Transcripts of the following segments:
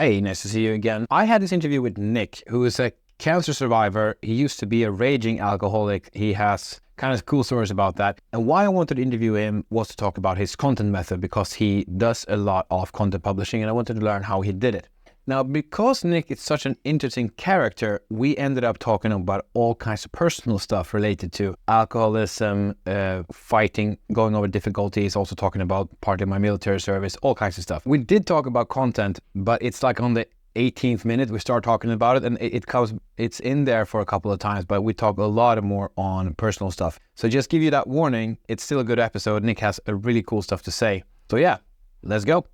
Hey, nice to see you again. I had this interview with Nick, who is a cancer survivor. He used to be a raging alcoholic. He has kind of cool stories about that. And why I wanted to interview him was to talk about his content method, because he does a lot of content publishing and I wanted to learn how he did it. Now, because Nick is such an interesting character, we ended up talking about all kinds of personal stuff related to alcoholism, fighting, going over difficulties, also talking about part of my military service, all kinds of stuff. We did talk about content, but it's like on the 18th minute we start talking about it, and it's in there for a couple of times, but we talk a lot more on personal stuff. So just give you that warning, it's still a good episode. Nick has a really cool stuff to say. So yeah, let's go.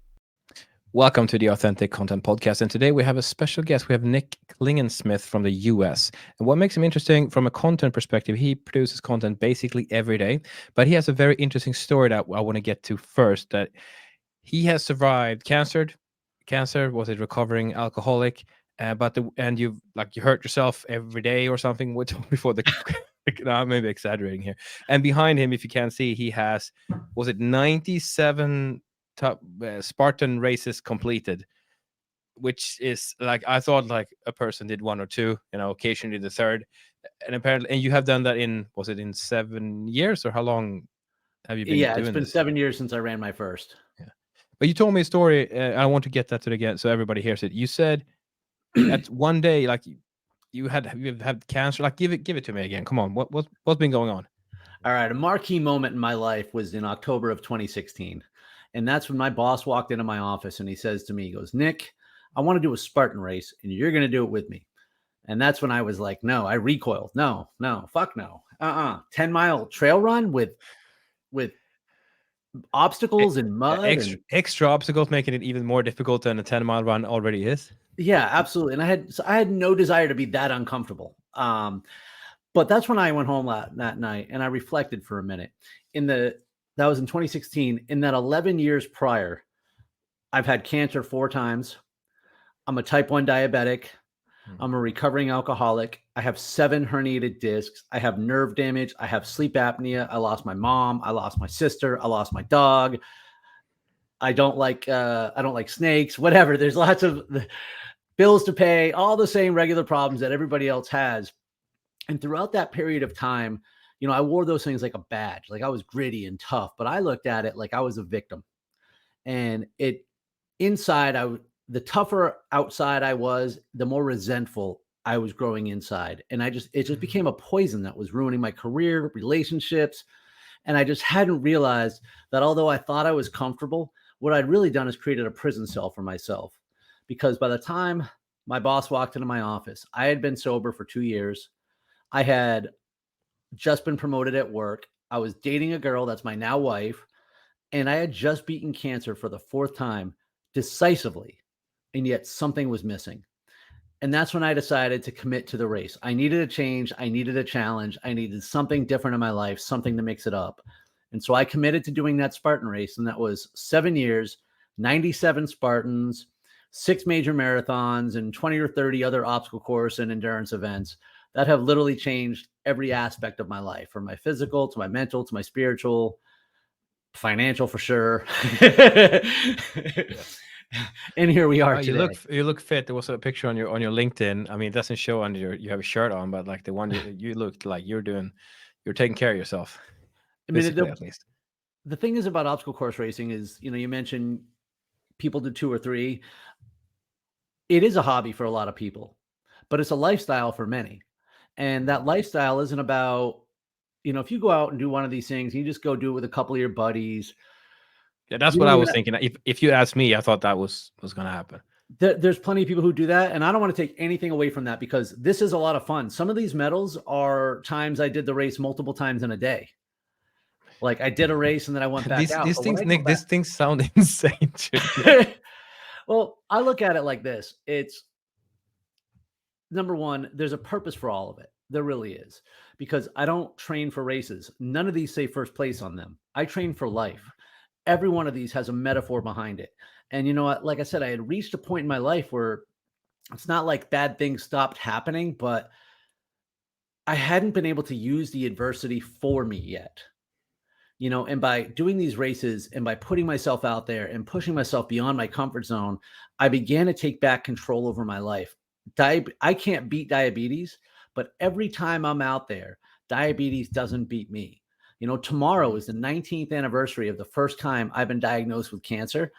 Welcome to the Authentic Content Podcast, and today we have a special guest. We have Nick Klingensmith from the US. And what makes him interesting from a content perspective, he produces content basically every day, but he has a very interesting story that I want to get to first, that he has survived cancer, was it recovering alcoholic, and you hurt yourself every day or something before the no, maybe exaggerating here. And behind him, if you can't see, he has, was it 97 top Spartan races completed, which is like, I thought like a person did one or two, occasionally the third, and apparently, and you have done that was it in 7 years, or how long have you been doing this? It's been 7 years since I ran my first. Yeah, but you told me a story. I want to get that to again so everybody hears it. You said at one day, like you had cancer. Like give it to me again. Come on, what's been going on? All right, a marquee moment in my life was in October of 2016. And that's when my boss walked into my office and he says to me, he goes, "Nick, I want to do a Spartan race and you're going to do it with me." And that's when I was like, no, I recoiled. No, fuck no. 10-mile trail run with obstacles and mud. Extra obstacles, making it even more difficult than a 10-mile run already is. Yeah, absolutely. And I had no desire to be that uncomfortable. But that's when I went home that night and I reflected for a minute. That was in 2016. In that 11 years prior, I've had cancer 4 times. I'm a type 1 diabetic. I'm a recovering alcoholic. I have 7 herniated discs. I have nerve damage. I have sleep apnea. I lost my mom. I lost my sister. I lost my dog. I don't like snakes, whatever. There's lots of bills to pay, all the same regular problems that everybody else has. And throughout that period of time, I wore those things like a badge. Like I was gritty and tough, but I looked at it like I was a victim. And the tougher outside I was, the more resentful I was growing inside. And it just became a poison that was ruining my career, relationships. And I just hadn't realized that although I thought I was comfortable, what I'd really done is created a prison cell for myself. Because by the time my boss walked into my office, I had been sober for 2 years. I had just been promoted at work. I was dating a girl that's my now wife. And I had just beaten cancer for the 4th time decisively. And yet something was missing. And that's when I decided to commit to the race. I needed a change. I needed a challenge. I needed something different in my life, something to mix it up. And so I committed to doing that Spartan race. And that was 7 years, 97 Spartans, 6 major marathons, and 20 or 30 other obstacle course and endurance events that have literally changed every aspect of my life, from my physical to my mental to my spiritual, financial for sure. And here we are today. You look fit. There was a picture on your LinkedIn. I mean, it doesn't show under you have a shirt on, but like the one you looked like you're taking care of yourself. I mean, at least. The thing is about obstacle course racing is, you mentioned people do 2 or 3. It is a hobby for a lot of people, but it's a lifestyle for many. And that lifestyle isn't about, if you go out and do one of these things, you just go do it with a couple of your buddies. Yeah, that's what I was thinking. If you asked me, I thought that was going to happen. There's plenty of people who do that. And I don't want to take anything away from that, because this is a lot of fun. Some of these medals are times I did the race multiple times in a day. Like I did a race and then I went back out. These things, Nick, these things sound insane. Well, I look at it like this. It's, number one, there's a purpose for all of it. There really is, because I don't train for races. None of these say first place on them. I train for life. Every one of these has a metaphor behind it. And you know what? Like I said, I had reached a point in my life where it's not like bad things stopped happening, but I hadn't been able to use the adversity for me yet. And by doing these races and by putting myself out there and pushing myself beyond my comfort zone, I began to take back control over my life. I can't beat diabetes, but every time I'm out there, diabetes doesn't beat me. Tomorrow is the 19th anniversary of the first time I've been diagnosed with cancer.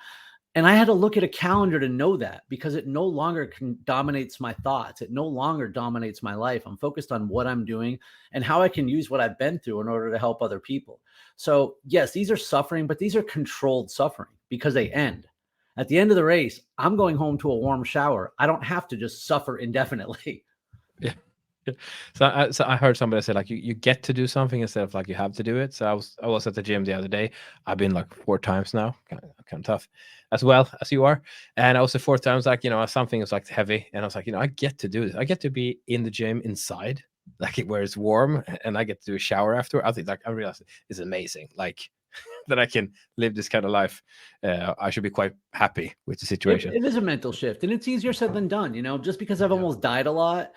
And I had to look at a calendar to know that, because it no longer dominates my thoughts. It no longer dominates my life. I'm focused on what I'm doing and how I can use what I've been through in order to help other people. So yes, these are suffering, but these are controlled suffering because they end. At the end of the race, I'm going home to a warm shower. I don't have to just suffer indefinitely. Yeah. So I heard somebody say like you get to do something instead of like you have to do it. So I was at the gym the other day. I've been like 4 times now, kind of tough, as well as you are. And I was the fourth time, I was like, something is like heavy, and I was like, I get to do this. I get to be in the gym inside, like where it's warm, and I get to do a shower after. I think like I realized it's amazing, like that I can live this kind of life. I should be quite happy with the situation. It is a mental shift, and it's easier said than done. Just because I've Yeah. almost died a lot,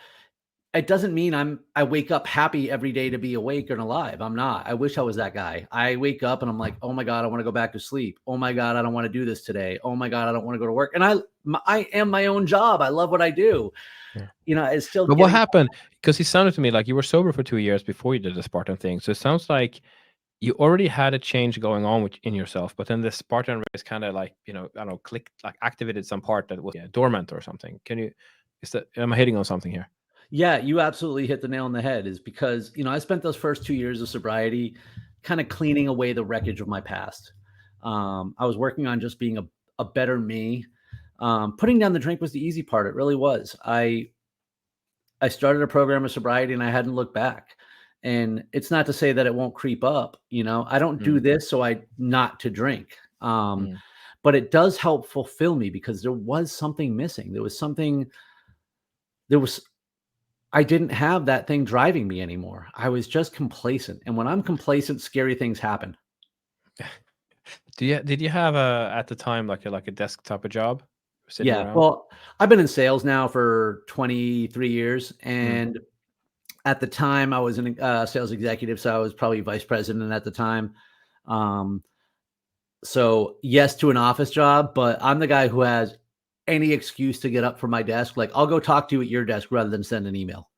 it doesn't mean I wake up happy every day to be awake and alive. I'm not. I wish I was that guy. I wake up and I'm like, oh my God, I want to go back to sleep. Oh my God, I don't want to do this today. Oh my God, I don't want to go to work. And I am my own job. I love what I do. Yeah. It's still. But what happened? Because it sounded to me like you were sober for 2 years before you did the Spartan thing. So it sounds like you already had a change going on in yourself, but then the Spartan race kind of like, I don't know, clicked, like activated some part that was dormant or something. Am I hitting on something here? Yeah, you absolutely hit the nail on the head. Is because, I spent those first 2 years of sobriety kind of cleaning away the wreckage of my past. I was working on just being a better me. Putting down the drink was the easy part. It really was. I started a program of sobriety and I hadn't looked back. And it's not to say that it won't creep up. I don't do this so I not to drink. But it does help fulfill me because there was something missing. I didn't have that thing driving me anymore. I was just complacent. And when I'm complacent, scary things happen. Did you have at the time like a desk type of job sitting Yeah. around? Well, I've been in sales now for 23 years. And at the time I was a sales executive. So I was probably vice president at the time. So yes, to an office job, but I'm the guy who has any excuse to get up from my desk. Like, I'll go talk to you at your desk rather than send an email.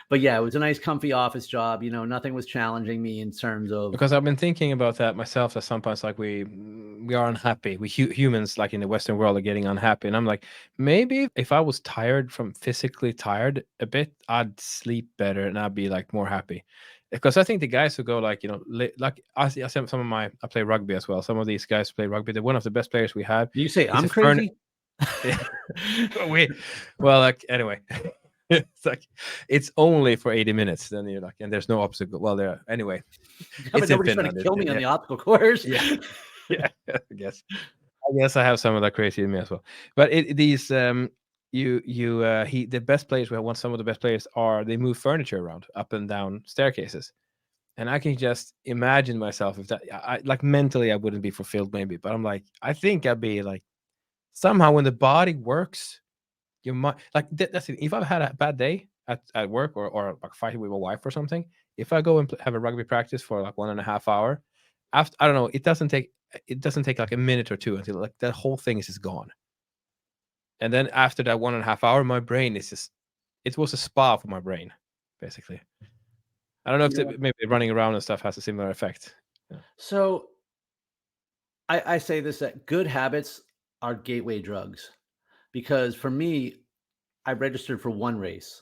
But yeah, it was a nice, comfy office job. Nothing was challenging me in terms of. Because I've been thinking about that myself. At sometimes, like we are unhappy. We humans, like in the Western world, are getting unhappy, and I'm like, maybe if I was physically tired a bit, I'd sleep better and I'd be like more happy. Because I think the guys who go like like I play rugby as well. Some of these guys play rugby. They're one of the best players we had. You say I'm crazy? Well, like anyway. It's like it's only for 80 minutes. Then you're like, and there's no obstacle. Well, anyway. Yeah, but nobody's trying to kill me on the obstacle course. Yeah, yeah. I guess I have some of that crazy in me as well. But the best players we have. Some of the best players they move furniture around up and down staircases, and I can just imagine myself if that. I like mentally I wouldn't be fulfilled maybe, but I'm like I think I'd be like somehow when the body works. You might like that's it. If I've had a bad day at work or like fighting with my wife or something, if I go and have a rugby practice for like 1.5 hours, after I don't know, it doesn't take like a minute or two until like that whole thing is just gone. And then after that 1.5 hour, my brain is just it was a spa for my brain, basically. I don't know if maybe running around and stuff has a similar effect. Yeah. So I say this, that good habits are gateway drugs. Because for me, I registered for one race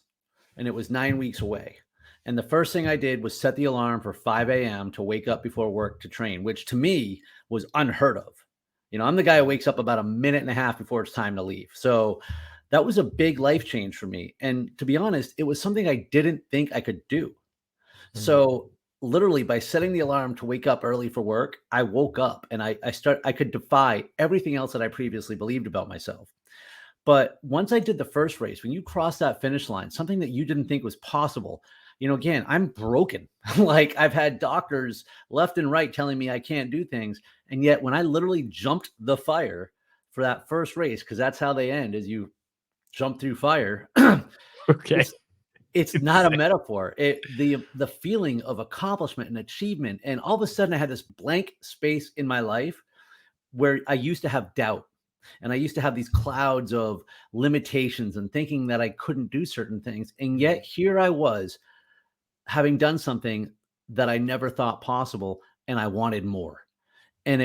and it was 9 weeks away. And the first thing I did was set the alarm for 5 a.m. to wake up before work to train, which to me was unheard of. I'm the guy who wakes up about a minute and a half before it's time to leave. So that was a big life change for me. And to be honest, it was something I didn't think I could do. So literally by setting the alarm to wake up early for work, I woke up and I could defy everything else that I previously believed about myself. But once I did the first race, when you cross that finish line, something that you didn't think was possible, again, I'm broken. Like I've had doctors left and right telling me I can't do things. And yet when I literally jumped the fire for that first race, because that's how they end, is you jump through fire. Okay. It's not a metaphor. The feeling of accomplishment and achievement, and all of a sudden I had this blank space in my life where I used to have doubt, and I used to have these clouds of limitations and thinking that I couldn't do certain things. And yet here I was, having done something that I never thought possible, and I wanted more. And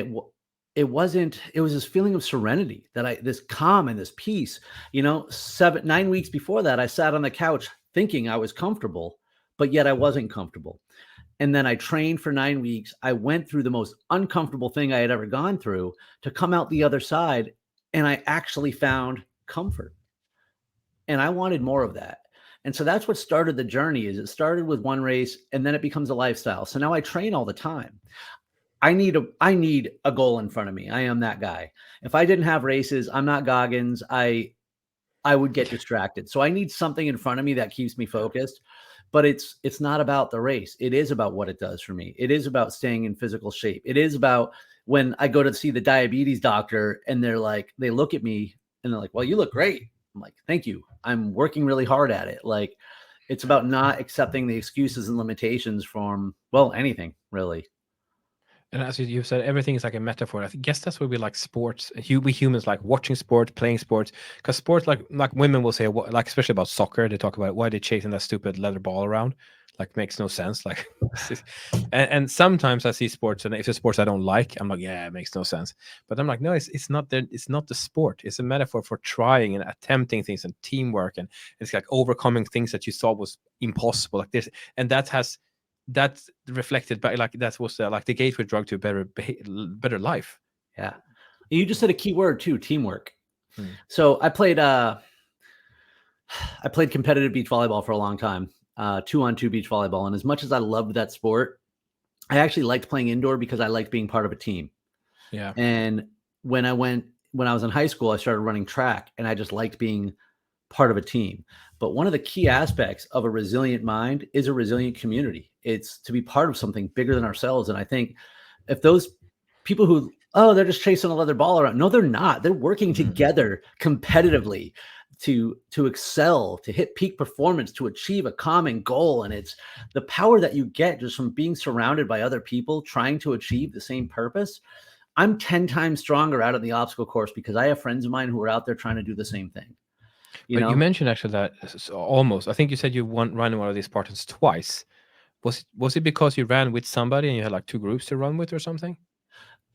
it wasn't, it was this feeling of serenity, this calm and this peace. 9 weeks before that, I sat on the couch thinking I was comfortable, but yet I wasn't comfortable. And then I trained for 9 weeks. I went through the most uncomfortable thing I had ever gone through to come out the other side. And I actually found comfort. And I wanted more of that. And so that's what started the journey. Is it started with one race, and then it becomes a lifestyle. So now I train all the time. I need a goal in front of me. I am that guy. If I didn't have races, I'm not Goggins. I would get distracted. So I need something in front of me that keeps me focused. But it's not about the race. It is about what it does for me. It is about staying in physical shape. It is about when I go to see the diabetes doctor and they look at me and they're like, "Well, you look great." I'm like, "Thank you. I'm working really hard at it." Like, it's about not accepting the excuses and limitations from, well, anything really. And as you said, everything is like a metaphor. I guess that's why we like sports. We humans like watching sport, playing sports, because sports, like women will say, like especially about soccer, they talk about why they're chasing that stupid leather ball around, like makes no sense. Like, and sometimes I see sports, and if it's sports I don't like, I'm like, yeah, it makes no sense. But I'm like, no, it's not the sport. It's a metaphor for trying and attempting things and teamwork, and it's like overcoming things that you thought was impossible, like this, and that's reflected by, like, that was like the gateway drug to a better life. Yeah. You just said a key word too, teamwork. Hmm. So I played competitive beach volleyball for a long time, 2-on-2 beach volleyball. And as much as I loved that sport, I actually liked playing indoor because I liked being part of a team. Yeah. And when I was in high school, I started running track, and I just liked being part of a team. But one of the key aspects of a resilient mind is a resilient community. It's to be part of something bigger than ourselves. And I think if those people who, they're just chasing a leather ball around. No, they're not. They're working together competitively to excel, to hit peak performance, to achieve a common goal. And it's the power that you get just from being surrounded by other people trying to achieve the same purpose. I'm 10 times stronger out of the obstacle course because I have friends of mine who are out there trying to do the same thing. But you mentioned actually that almost, I think you said you ran one of these Spartans twice. Was it because you ran with somebody and you had like two groups to run with or something?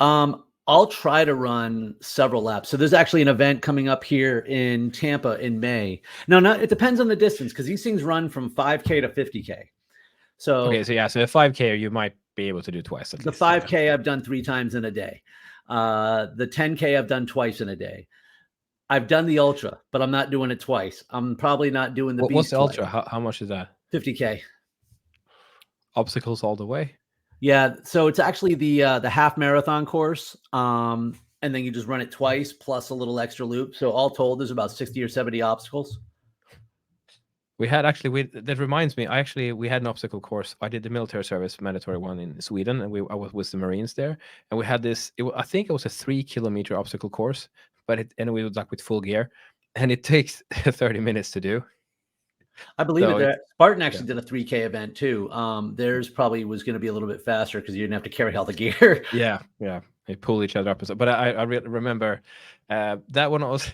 I'll try to run several laps. So there's actually an event coming up here in Tampa in May. No, it depends on the distance, because these things run from 5K to 50K. So okay, so a 5K you might be able to do twice at least. The 5K I've done 3 times in a day. The 10K I've done twice in a day. I've done the ultra, but I'm not doing it twice. I'm probably not doing the beast. What's the ultra? How much is that? 50K. Obstacles all the way? Yeah, so it's actually the half marathon course, and then you just run it twice plus a little extra loop. So all told, there's about 60 or 70 obstacles. We had that reminds me, we had an obstacle course. I did the military service mandatory one in Sweden, and I was with the Marines there, and we had this. I think it was a 3-kilometer obstacle course, and we was like with full gear, and it takes 30 minutes to do. I believe it. Spartan actually did a 3K event too. Theirs probably was going to be a little bit faster because you didn't have to carry all the gear. Yeah, they pull each other up. But I remember that one also.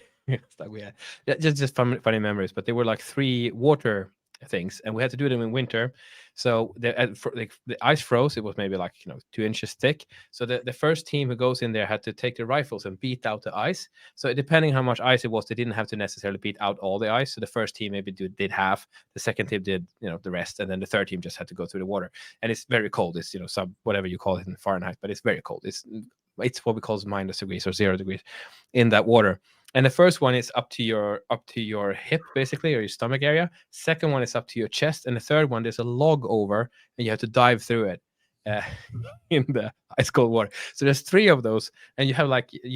Like we had just funny memories. But they were like 3 water things, and we had to do them in winter. So the ice froze. It was maybe like 2 inches thick. So the first team who goes in there had to take the rifles and beat out the ice. So depending how much ice it was, they didn't have to necessarily beat out all the ice. So the first team maybe did half, the second team did the rest, and then the third team just had to go through the water. And it's very cold. It's whatever you call it in Fahrenheit, but it's very cold. It's what we call minus degrees or 0 degrees in that water. And the first one is up to your hip, basically, or your stomach area. Second one is up to your chest, and the third one, there's a log over, and you have to dive through it in the ice cold water. So there's 3 of those, and you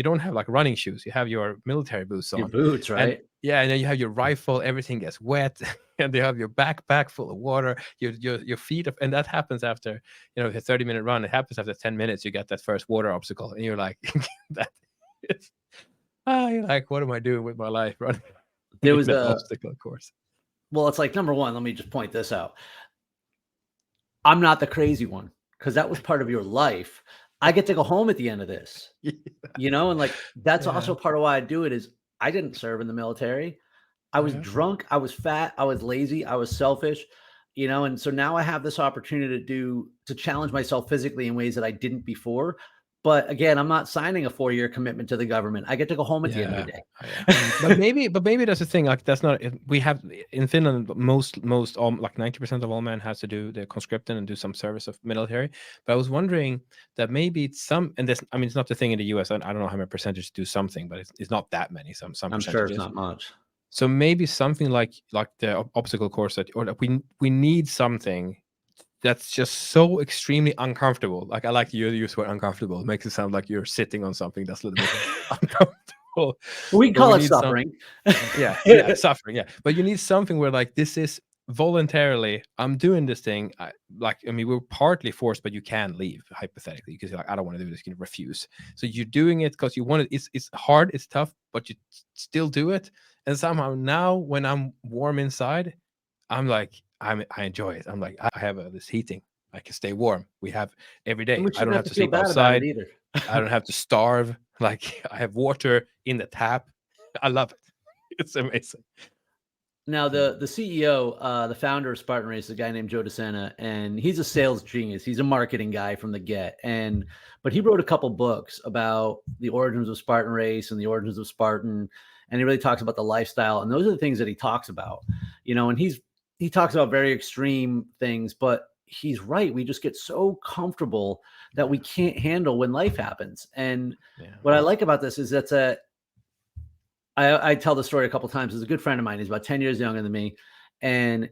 don't have like running shoes. You have your military boots on. Your boots, right? And then you have your rifle. Everything gets wet, and you have your backpack full of water. Your feet, and that happens after the 30-minute run. It happens after 10 minutes. You get that first water obstacle, and you're like, that is. You're like, what am I doing with my life? Running there was an obstacle course. Well, it's like, number one, let me just point this out. I'm not the crazy one, because that was part of your life. I get to go home at the end of this, and like, that's Yeah. also part of why I do it is I didn't serve in the military. I was Yeah. drunk, I was fat, I was lazy, I was selfish, and so now I have this opportunity to challenge myself physically in ways that I didn't before. But again, I'm not signing a 4-year commitment to the government. I get to go home at the end of the day. Oh, yeah. but maybe that's the thing. Like that's not. We have in Finland most all like 90% of all men has to do the conscription and do some service of military. But I was wondering that maybe it's some, and this. I mean, it's not the thing in the U.S. I don't know how many percentage do something, but it's not that many. Some I'm sure it's percentages. not much. So maybe something like the obstacle course or that we need something that's just so extremely uncomfortable. Like I like to use the word uncomfortable. It makes it sound like you're sitting on something that's a little bit uncomfortable. We can But we call it need suffering. yeah, suffering. Yeah, but you need something where like this is voluntarily. I'm doing this thing. I mean, we're partly forced, but you can leave hypothetically because you're like, I don't want to do this. You can refuse. So you're doing it because you want it. It's hard. It's tough, but you still do it. And somehow now, when I'm warm inside, I'm like, I enjoy it. I'm like, I have this heating. I can stay warm. We have every And day. we I don't shouldn't have have to to feel sleep bad about it outside. either. I don't have to starve. Like I have water in the tap. I love it. It's amazing. Now, the CEO, the founder of Spartan Race, is a guy named Joe DeSena, and he's a sales genius. He's a marketing guy from the get, but he wrote a couple books about the origins of Spartan Race and the origins of Spartan, and he really talks about the lifestyle, and those are the things that he talks about, and he talks about very extreme things, but he's right. We just get so comfortable that we can't handle when life happens. And what I like about this is I tell the story a couple times. There's a good friend of mine. He's about 10 years younger than me. And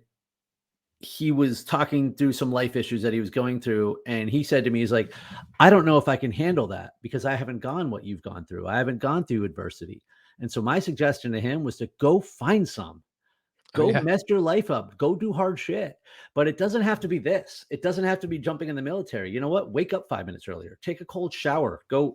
he was talking through some life issues that he was going through. And he said to me, he's like, I don't know if I can handle that because I haven't gone what you've gone through. I haven't gone through adversity. And so my suggestion to him was to go find some. Go mess your life up. Go do hard shit. But it doesn't have to be this. It doesn't have to be jumping in the military. You know what? Wake up 5 minutes earlier. Take a cold shower. Go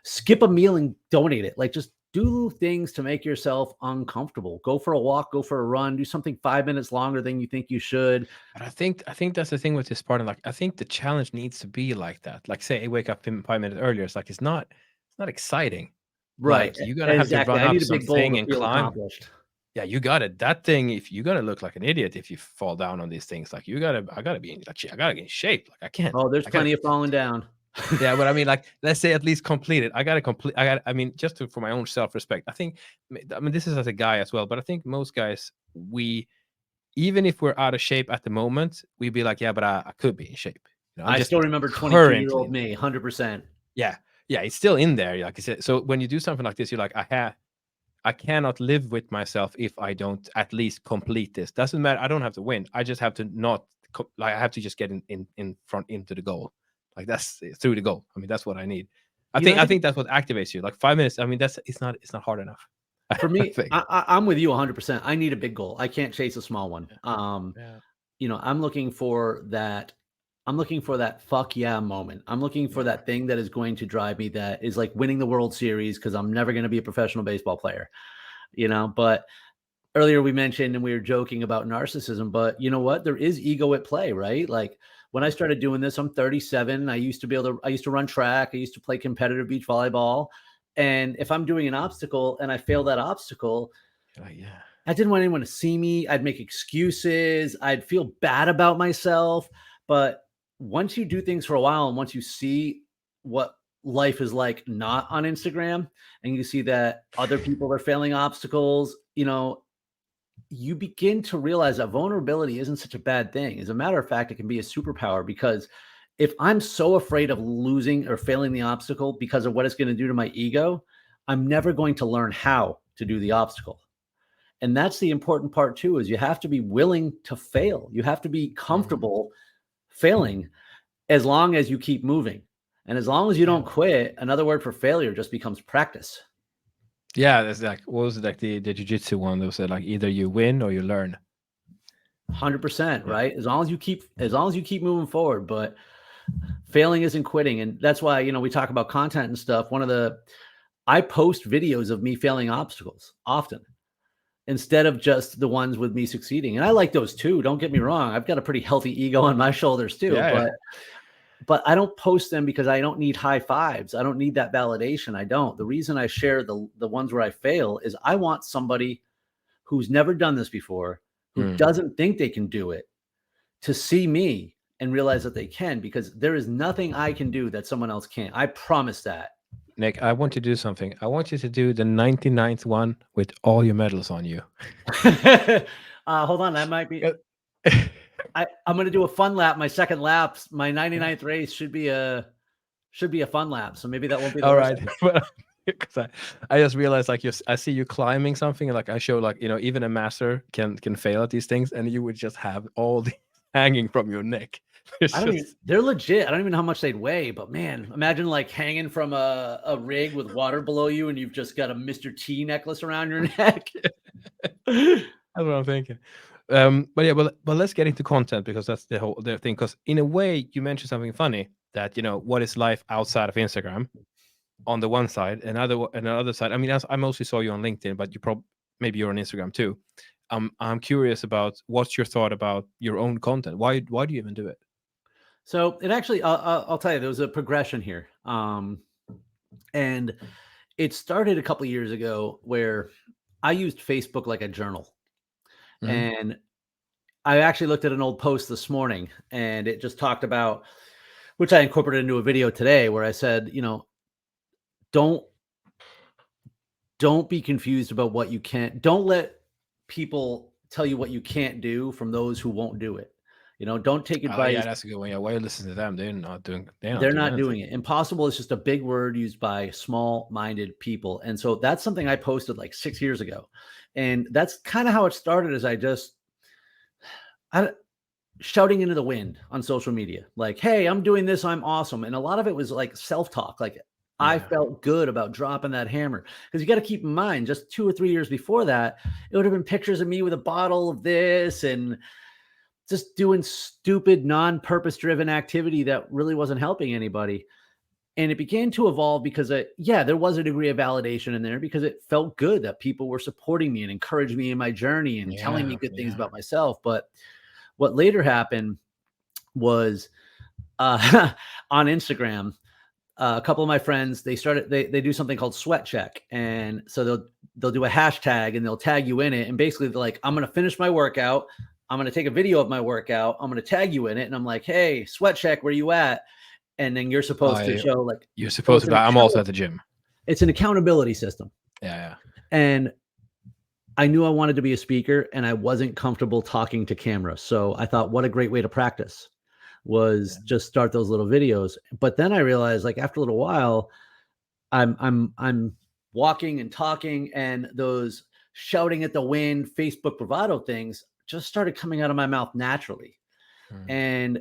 skip a meal and donate it. Like, just do things to make yourself uncomfortable. Go for a walk. Go for a run. Do something 5 minutes longer than you think you should. But I think that's the thing with this part. Like, I think the challenge needs to be like that. Like, say, I wake up 5 minutes earlier. It's like it's not exciting. Right. Like, you're gonna have to Exactly. run I up need a big goal something to and feel climb. accomplished. Yeah, you got it. That thing, if you're gonna look like an idiot if you fall down on these things, like I gotta be in I gotta get in shape. Like I can't. Oh, there's plenty of falling down. Yeah, but I mean, like, let's say at least complete it. I mean, just for my own self-respect, I mean, this is as a guy as well, but I think most guys, even if we're out of shape at the moment, we'd be like, yeah, but I could be in shape. I still remember currently 22-year-old me, 100%. Yeah, it's still in there. Like I said, so when you do something like this, you're like, I cannot live with myself if I don't at least complete this. Doesn't matter. I don't have to win. I just have to not like I have to just get in front into the goal. Like that's through the goal. I mean, that's what I need. I think that's what activates you. Like 5 minutes. I mean, it's not hard enough. For me, I'm with you 100%. I need a big goal. I can't chase a small one. I'm looking for that. I'm looking for that fuck yeah moment. I'm looking for that thing that is going to drive me, that is like winning the World Series, because I'm never going to be a professional baseball player, But earlier we mentioned, and we were joking about narcissism, but you know what? There is ego at play, right? Like when I started doing this, I'm 37. I used to run track. I used to play competitive beach volleyball. And if I'm doing an obstacle and I fail that obstacle, I didn't want anyone to see me. I'd make excuses. I'd feel bad about myself. But once you do things for a while, and once you see what life is like not on Instagram, and you see that other people are failing obstacles, you begin to realize that vulnerability isn't such a bad thing. As a matter of fact, it can be a superpower, because if I'm so afraid of losing or failing the obstacle because of what it's going to do to my ego, I'm never going to learn how to do the obstacle. And that's the important part too, is you have to be willing to fail. You have to be comfortable failing, as long as you keep moving. And as long as you don't quit. Another word for failure just becomes practice. Yeah, that's like, what was it, like the jiu-jitsu one that said like either you win or you learn. 100%, right? As long as you keep moving forward, but failing isn't quitting. And that's why, we talk about content and stuff. I post videos of me failing obstacles often. instead of just the ones with me succeeding. And I like those too. Don't get me wrong. I've got a pretty healthy ego on my shoulders too, Yeah. but I don't post them because I don't need high fives. I don't need that validation. I don't. The reason I share the ones where I fail is I want somebody who's never done this before, who doesn't think they can do it, to see me and realize that they can, because there is nothing I can do that someone else can't. I promise that. Nick, I want you to do something. I want you to do the 99th one with all your medals on you. Hold on, that might be. I'm going to do a fun lap. My second lap, my 99th race should be a fun lap. So maybe that won't be the all worst right. Because I just realized, like, I see you climbing something, and like I show, like, even a master can fail at these things, and you would just have all the hanging from your neck. They're legit. I don't even know how much they'd weigh, but man, imagine like hanging from a rig with water below you, and you've just got a Mr. T necklace around your neck. That's what I'm thinking. But yeah, but let's get into content, because that's the thing. Because in a way, you mentioned something funny, that what is life outside of Instagram, on the one side, and on the other side. I mean, I mostly saw you on LinkedIn, but maybe you're on Instagram too. I'm curious about what's your thought about your own content. Why do you even do it? So it actually, I'll tell you, there was a progression here. And it started a couple of years ago where I used Facebook like a journal. And I actually looked at an old post this morning, and it just talked about, which I incorporated into a video today, where I said, don't be confused about what you can't. Don't let people tell you what you can't do from those who won't do it. Don't take advice. Yeah, that's a good one. Yeah, why you listen to them? They're not doing it. Impossible is just a big word used by small-minded people. And so that's something I posted like 6 years ago. And that's kind of how it started, as I shouting into the wind on social media. Like, hey, I'm doing this. I'm awesome. And a lot of it was like self-talk. Like, I felt good about dropping that hammer, because you got to keep in mind, just 2 or 3 years before that, it would have been pictures of me with a bottle of this and just doing stupid, non-purpose driven activity that really wasn't helping anybody. And it began to evolve because there was a degree of validation in there, because it felt good that people were supporting me and encouraging me in my journey and telling me good things about myself. But what later happened was on Instagram, a couple of my friends, they do something called sweat check. And so they'll do a hashtag and they'll tag you in it. And basically they're like, I'm going to finish my workout. I'm going to take a video of my workout. I'm going to tag you in it. And I'm like, hey, sweat check, where you at? And then you're supposed to show, like, you're supposed to, I'm also at the gym. It's an accountability system. Yeah. And I knew I wanted to be a speaker, and I wasn't comfortable talking to camera. So I thought, what a great way to practice was just start those little videos. But then I realized, like, after a little while, I'm walking and talking, and those shouting at the wind, Facebook bravado things just started coming out of my mouth naturally. And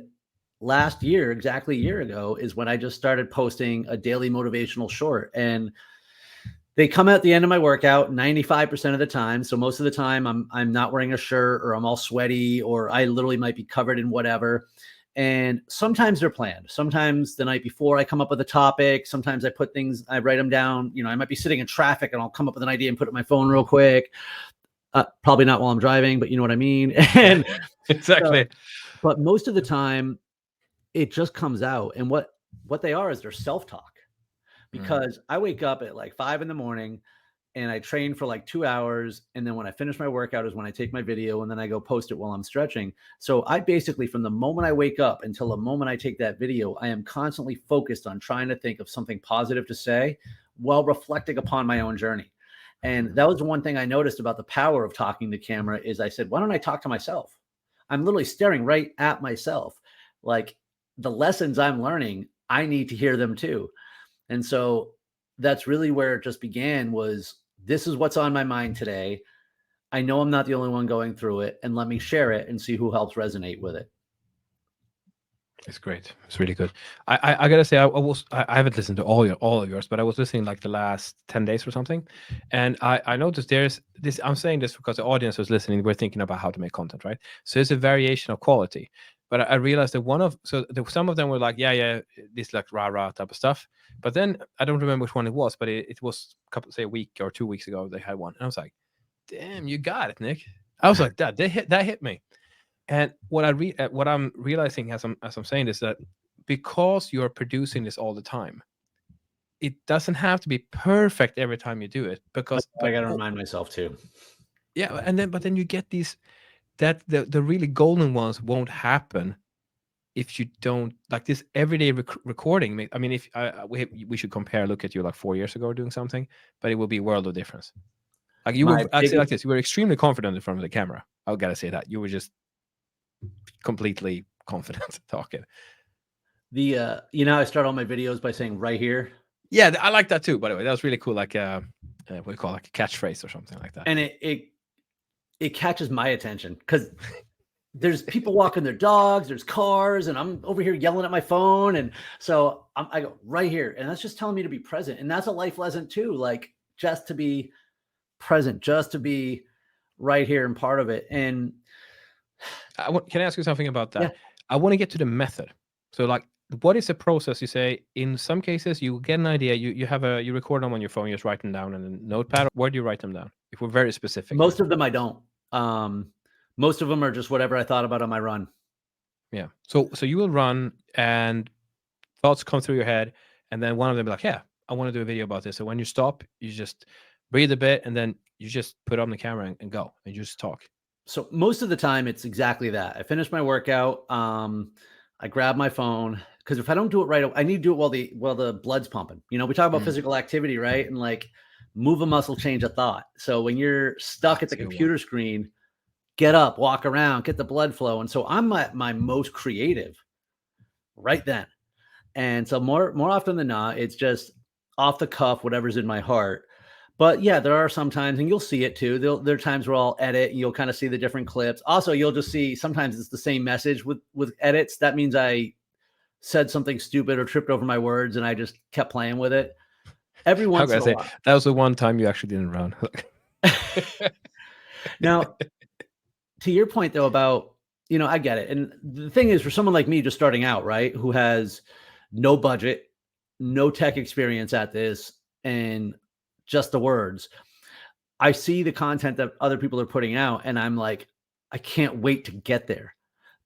last year, exactly a year ago, is when I just started posting a daily motivational short, and they come at the end of my workout 95% of the time. So most of the time I'm not wearing a shirt, or I'm all sweaty, or I literally might be covered in whatever. And sometimes they're planned. Sometimes the night before I come up with a topic. Sometimes I write them down. I might be sitting in traffic and I'll come up with an idea and put it in my phone real quick. Probably not while I'm driving, but you know what I mean? And exactly. But most of the time it just comes out. And what they are is they're self-talk, because I wake up at like 5 a.m. and I train for like 2 hours. And then when I finish my workout is when I take my video, and then I go post it while I'm stretching. So I basically, from the moment I wake up until the moment I take that video, I am constantly focused on trying to think of something positive to say while reflecting upon my own journey. And that was one thing I noticed about the power of talking to camera, is I said, why don't I talk to myself? I'm literally staring right at myself. Like, the lessons I'm learning, I need to hear them too. And so that's really where it just began, was this is what's on my mind today. I know I'm not the only one going through it, and let me share it and see who helps resonate with it. It's great. It's really good. I gotta say, I haven't listened to all of yours, but I was listening like the last 10 days or something, and I noticed there's this. I'm saying this because the audience who's listening, we're thinking about how to make content, right? So it's a variation of quality. But I realized that some of them were like, this like rah type of stuff. But then I don't remember which one it was, but it was a week or 2 weeks ago they had one, and I was like, damn, you got it, Nick. I was like, that hit me. And what I'm realizing as I'm saying this, that because you're producing this all the time, it doesn't have to be perfect every time you do it. Because I got to remind myself too. yeah, but then you get these, that the really golden ones won't happen if you don't, like this everyday recording. I mean, if we should compare, look at you like 4 years ago doing something, but it will be a world of difference. Like you were actually like this. You were extremely confident in front of the camera. I gotta say that you were just completely confident talking. The I start all my videos by saying right here. Yeah, I like that too. By the way, that was really cool. Like what do you call it, like a catchphrase or something like that. And it catches my attention because there's people walking their dogs, there's cars, and I'm over here yelling at my phone, and so I go right here, and that's just telling me to be present, and that's a life lesson too. Like just to be present, just to be right here and part of it. And can I ask you something about that? Yeah. I want to get to the method. So like, what is the process? You say in some cases you get an idea, you record them on your phone, you just write them down in a notepad. Where do you write them down? If we're very specific. Most of them I don't. Most of them are just whatever I thought about on my run. Yeah. So you will run and thoughts come through your head, and then one of them be like, yeah, I want to do a video about this. So when you stop, you just breathe a bit, and then you just put on the camera and go, and you just talk. So most of the time it's exactly that. I finish my workout. I grab my phone, because if I don't do it right, I need to do it while the blood's pumping. We talk about physical activity, right? And like move a muscle, change a thought. So when you're stuck at the computer screen, get up, walk around, get the blood flow. And so I'm at my most creative right then. And so more often than not, it's just off the cuff, whatever's in my heart. But yeah, there are some times, and you'll see it too. There are times where I'll edit and you'll kind of see the different clips. Also, you'll just see sometimes it's the same message with edits. That means I said something stupid or tripped over my words and I just kept playing with it. Every once in a while. That was the one time you actually didn't run. Now, to your point though about, I get it. And the thing is, for someone like me just starting out, right, who has no budget, no tech experience at this, and just the words, I see the content that other people are putting out and I'm like, I can't wait to get there,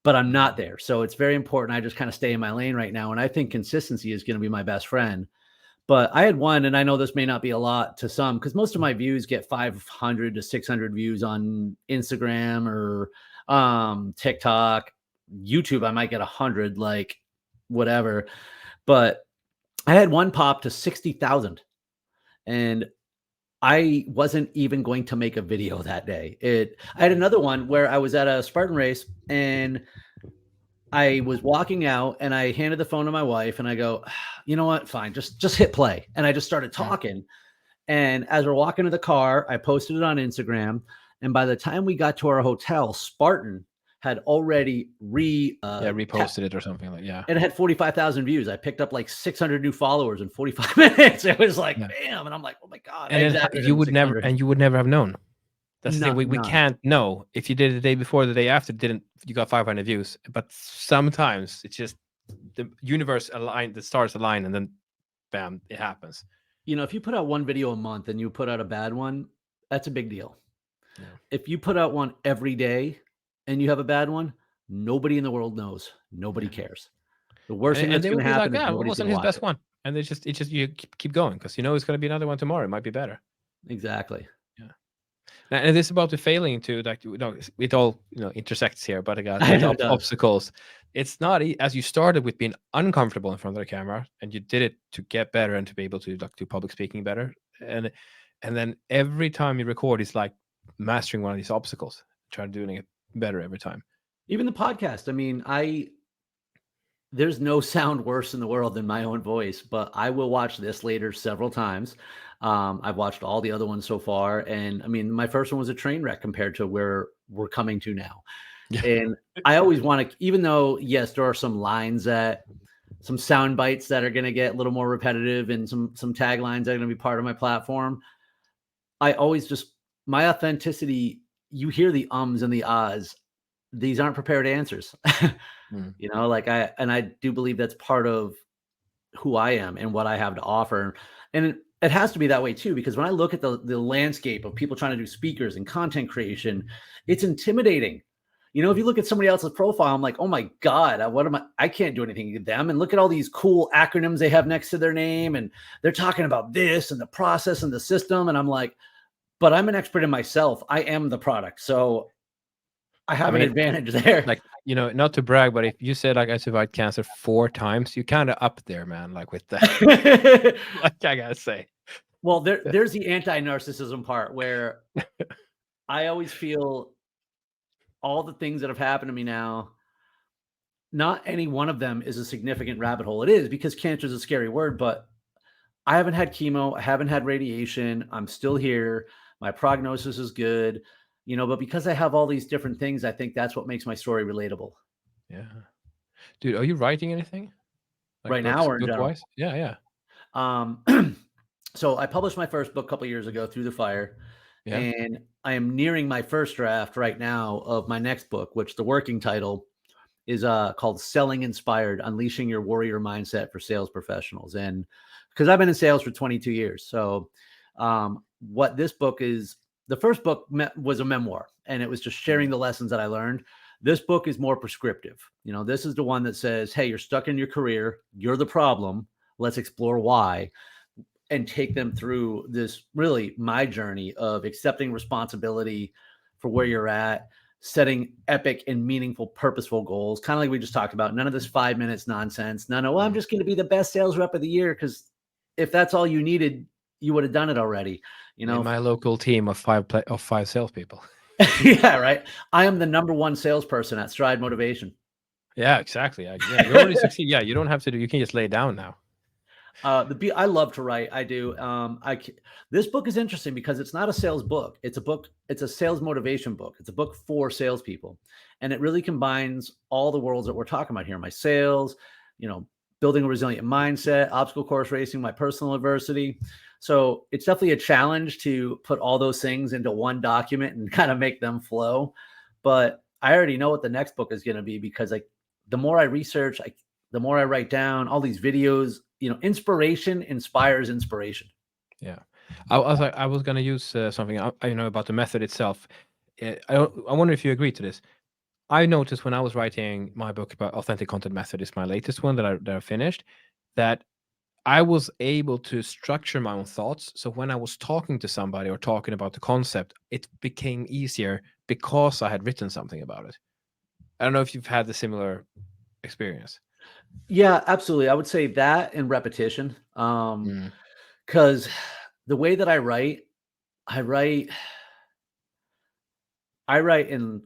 but I'm not there. So it's very important I just kind of stay in my lane right now. And I think consistency is going to be my best friend. But I had one, and I know this may not be a lot to some, because most of my views get 500 to 600 views on Instagram or TikTok. YouTube, I might get 100, like whatever. But I had one pop to 60,000. And I wasn't even going to make a video that day. I had another one where I was at a Spartan race and I was walking out and I handed the phone to my wife and I go, you know what? Fine. Just hit play. And I just started talking. And as we're walking to the car, I posted it on Instagram. And by the time we got to our hotel, Spartan had already reposted it or something like, yeah. And it had 45,000 views. I picked up like 600 new followers in 45 minutes. It was like, bam. And I'm like, oh my God. And you would never have known. That's the thing. We can't know. If you did it the day before, the day after, you got 500 views. But sometimes it's just the universe aligned, the stars align, and then bam, it happens. If you put out one video a month and you put out a bad one, that's a big deal. Yeah. If you put out one every day and you have a bad one, nobody in the world knows. Nobody cares. The worst thing that's going to happen is it wasn't his best one. And it's just you keep going because it's going to be another one tomorrow. It might be better. Exactly. Yeah. And this about the failing too, like it all intersects here, but again, obstacles. It's not as you started with being uncomfortable in front of the camera, and you did it to get better and to be able to do public speaking better. And then every time you record, it's like mastering one of these obstacles, trying to doing it better every time. Even the podcast. I mean, there's no sound worse in the world than my own voice, but I will watch this later several times. I've watched all the other ones so far. And I mean, my first one was a train wreck compared to where we're coming to now. Yeah. And I always want to, even though, yes, there are some lines some sound bites that are going to get a little more repetitive and some taglines that are going to be part of my platform. I always my authenticity, you hear the ums and the ahs. These aren't prepared answers. I do believe that's part of who I am and what I have to offer. And it has to be that way too, because when I look at the landscape of people trying to do speakers and content creation, it's intimidating. You know, if you look at somebody else's profile, I'm like, oh my God, what am I? I can't do anything to them. And look at all these cool acronyms they have next to their name. And they're talking about this and the process and the system. And I'm like, but I'm an expert in myself. I am the product. So I have an advantage there. Like, you know, not to brag, but if you said like I survived cancer 4 times, you kind of up there, man, like with that. Like I gotta say. Well, there's the anti-narcissism part where I always feel all the things that have happened to me now, not any one of them is a significant rabbit hole. It is, because cancer is a scary word, but I haven't had chemo. I haven't had radiation. I'm still here. My prognosis is good, you know, but because I have all these different things, I think that's what makes my story relatable. Yeah. Dude, are you writing anything? Like right now or in general? Book-wise? Yeah. So I published my first book a couple years ago, Through the Fire. Yeah. And I am nearing my first draft right now of my next book, which the working title is called Selling Inspired, Unleashing Your Warrior Mindset for Sales Professionals. And because I've been in sales for 22 years. So what this book is, the first book was a memoir, and it was just sharing the lessons that I learned. This book is more prescriptive. You know, this is the one that says, hey, you're stuck in your career. You're the problem. Let's explore why, and take them through this, really my journey of accepting responsibility for where you're at, setting epic and meaningful, purposeful goals. Kind of like we just talked about, none of this 5 minutes nonsense. None of, well, I'm just going to be the best sales rep of the year. Because if that's all you needed, you would have done it already. You know, in my local team of 5 salespeople. Yeah, right. I am the #1 salesperson at Stride Motivation. Yeah, exactly. Yeah, you already succeed. Yeah, you don't have to do. You can just lay down now. I love to write. I do. This book is interesting because it's not a sales book. It's a book. It's a sales motivation book. It's a book for salespeople, and it really combines all the worlds that we're talking about here. My sales, you know, building a resilient mindset, obstacle course racing, my personal adversity. So it's definitely a challenge to put all those things into one document and kind of make them flow. But I already know what the next book is going to be, because like the more I research, the more I write down all these videos. You know, inspiration inspires inspiration. Yeah, I was going to use something I know about the method itself. I wonder if you agree to this. I noticed when I was writing my book about authentic content method, is my latest one that I finished, that I was able to structure my own thoughts. So when I was talking to somebody or talking about the concept, it became easier because I had written something about it. I don't know if you've had the similar experience. Yeah, absolutely. I would say that and repetition. Because the way that I write in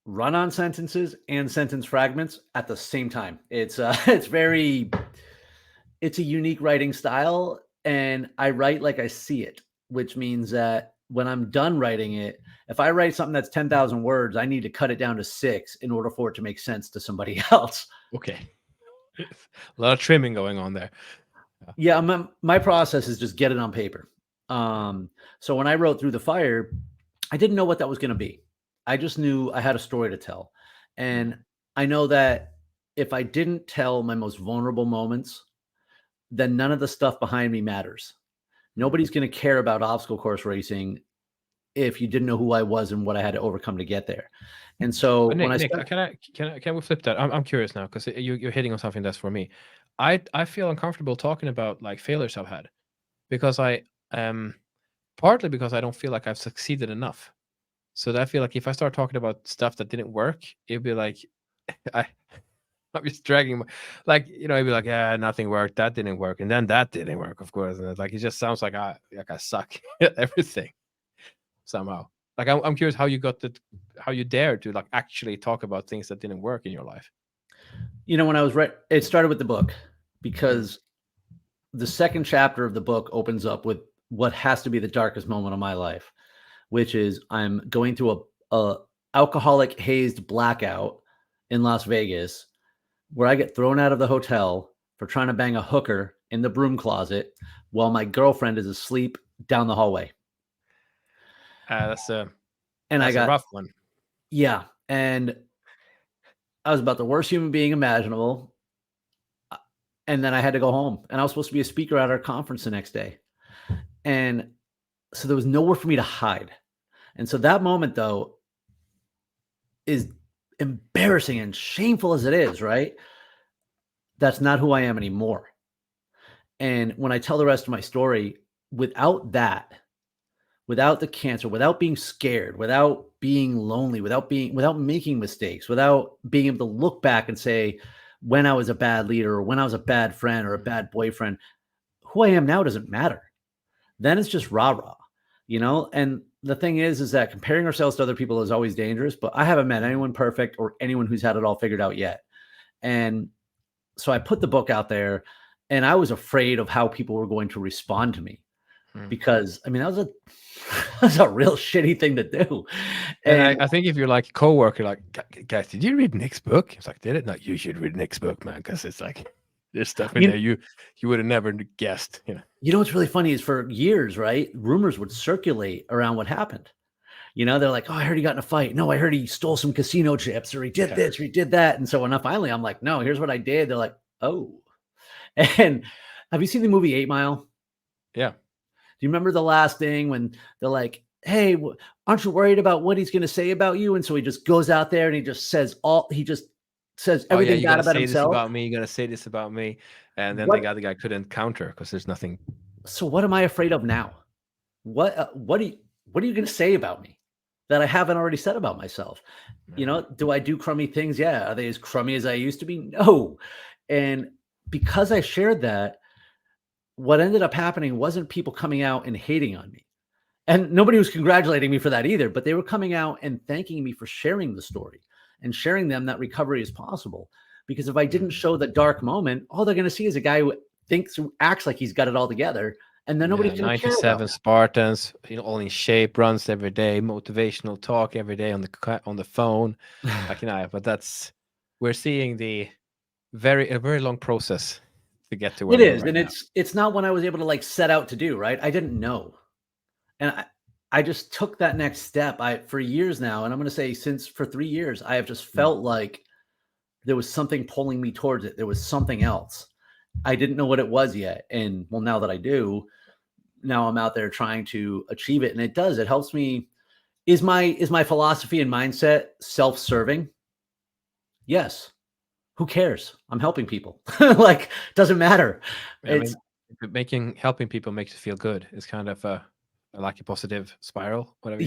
run-on sentences and sentence fragments at the same time. It's a unique writing style, and I write like I see it, which means that when I'm done writing it, if I write something that's 10,000 words, I need to cut it down to 6 in order for it to make sense to somebody else. Okay. A lot of trimming going on there. Yeah, my process is just get it on paper. So when I wrote Through the Fire, I didn't know what that was going to be. I just knew I had a story to tell. And I know that if I didn't tell my most vulnerable moments, then none of the stuff behind me matters. Nobody's going to care about obstacle course racing if you didn't know who I was and what I had to overcome to get there. And so Nick, can we flip that? I'm curious now, because you're hitting on something that's for me. I feel uncomfortable talking about like failures I've had, because I partly because I don't feel like I've succeeded enough. So that I feel like if I start talking about stuff that didn't work, it'd be like I'm just dragging like, you know, it'd be like, yeah, nothing worked, that didn't work, and then that didn't work, of course. And it's like, it just sounds like I suck at everything somehow. Like I'm curious how you dared to like actually talk about things that didn't work in your life. You know, when I was it started with the book, because the second chapter of the book opens up with what has to be the darkest moment of my life, which is I'm going through a alcoholic hazed blackout in Las Vegas, where I get thrown out of the hotel for trying to bang a hooker in the broom closet while my girlfriend is asleep down the hallway. That's a rough one. Yeah. And I was about the worst human being imaginable. And then I had to go home, and I was supposed to be a speaker at our conference the next day. And so there was nowhere for me to hide. And so that moment, though, is embarrassing and shameful as it is, right? That's not who I am anymore. And when I tell the rest of my story, without that, without the cancer, without being scared, without being lonely, without making mistakes, without being able to look back and say, when I was a bad leader or when I was a bad friend or a bad boyfriend, who I am now doesn't matter. Then it's just rah-rah, And the thing is that comparing ourselves to other people is always dangerous, but I haven't met anyone perfect or anyone who's had it all figured out yet. And so I put the book out there, and I was afraid of how people were going to respond to me because, I mean, that was a real shitty thing to do. And I think if you're like a coworker, like, guys, did you read Nick's book? It's like, did it? No, you should read Nick's book, man, because it's like there's stuff in there you would have never guessed. You know what's really funny is for years, right? Rumors would circulate around what happened. They're like, oh, I heard he got in a fight. No, I heard he stole some casino chips, or he did this, or he did that. And so when finally I'm like, no, here's what I did. They're like, oh. And have you seen the movie 8 Mile? Yeah. Do you remember the last thing when they're like, hey, aren't you worried about what he's going to say about you? And so he just goes out there and he just says everything bad about himself. This about me. You're going to say this about me. And then the other guy couldn't counter because there's nothing. So what am I afraid of now? What are you going to say about me that I haven't already said about myself? Do I do crummy things? Yeah. Are they as crummy as I used to be? No. And because I shared that, what ended up happening wasn't people coming out and hating on me. And nobody was congratulating me for that either, but they were coming out and thanking me for sharing the story and sharing them that recovery is possible. Because if I didn't show the dark moment, all they're going to see is a guy who acts like he's got it all together. And then nobody's going to care about 97 Spartans, all in shape, runs every day, motivational talk every day on the phone. But we're seeing a very long process to get to where it is. Right and now. It's not what I was able to like set out to do, right? I didn't know. And I just took that next step. For years now, and I'm going to say for 3 years, I have just felt like there was something pulling me towards it. There was something else. I didn't know what it was yet. And well, now that I do, now I'm out there trying to achieve it. And it does. It helps me. Is my philosophy and mindset self-serving? Yes. Who cares? I'm helping people. Like, doesn't matter. Helping people makes you feel good. It's kind of like a positive spiral, whatever.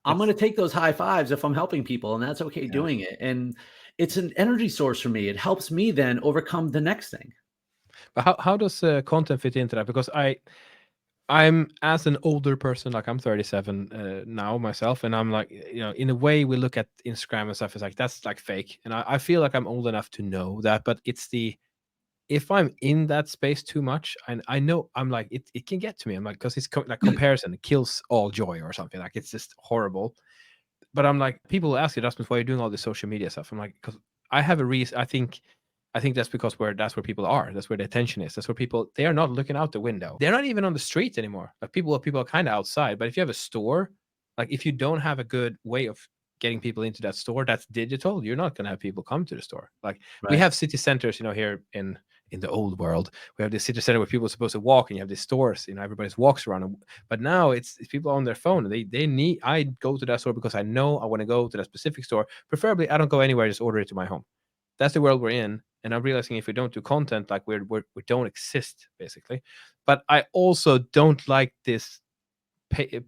I'm going to take those high fives if I'm helping people, and that's okay doing it. And it's an energy source for me. It helps me then overcome the next thing. But how does content fit into that? Because I'm as an older person, like I'm 37 now myself, and I'm like, in a way we look at Instagram and stuff, it's like that's like fake, and I feel like I'm old enough to know that, but it's if I'm in that space too much, and I know I'm like it can get to me. I'm like, because it's like comparison, it kills all joy or something. Like it's just horrible. But I'm like, people ask you, Rasmus, why are you doing all this social media stuff? I'm like, because I have a reason. I think that's because that's where people are. That's where the attention is. That's where they are not looking out the window. They're not even on the street anymore. Like people are kind of outside. But if you have a store, like if you don't have a good way of getting people into that store that's digital, you're not going to have people come to the store. Like we have city centers, here in the old world, we have this city center where people are supposed to walk, and you have these stores, everybody walks around. But now it's people on their phone. I go to that store because I know I want to go to that specific store. Preferably, I don't go anywhere. Just order it to my home. That's the world we're in. And I'm realizing if we don't do content, like we don't exist, basically. But I also don't like this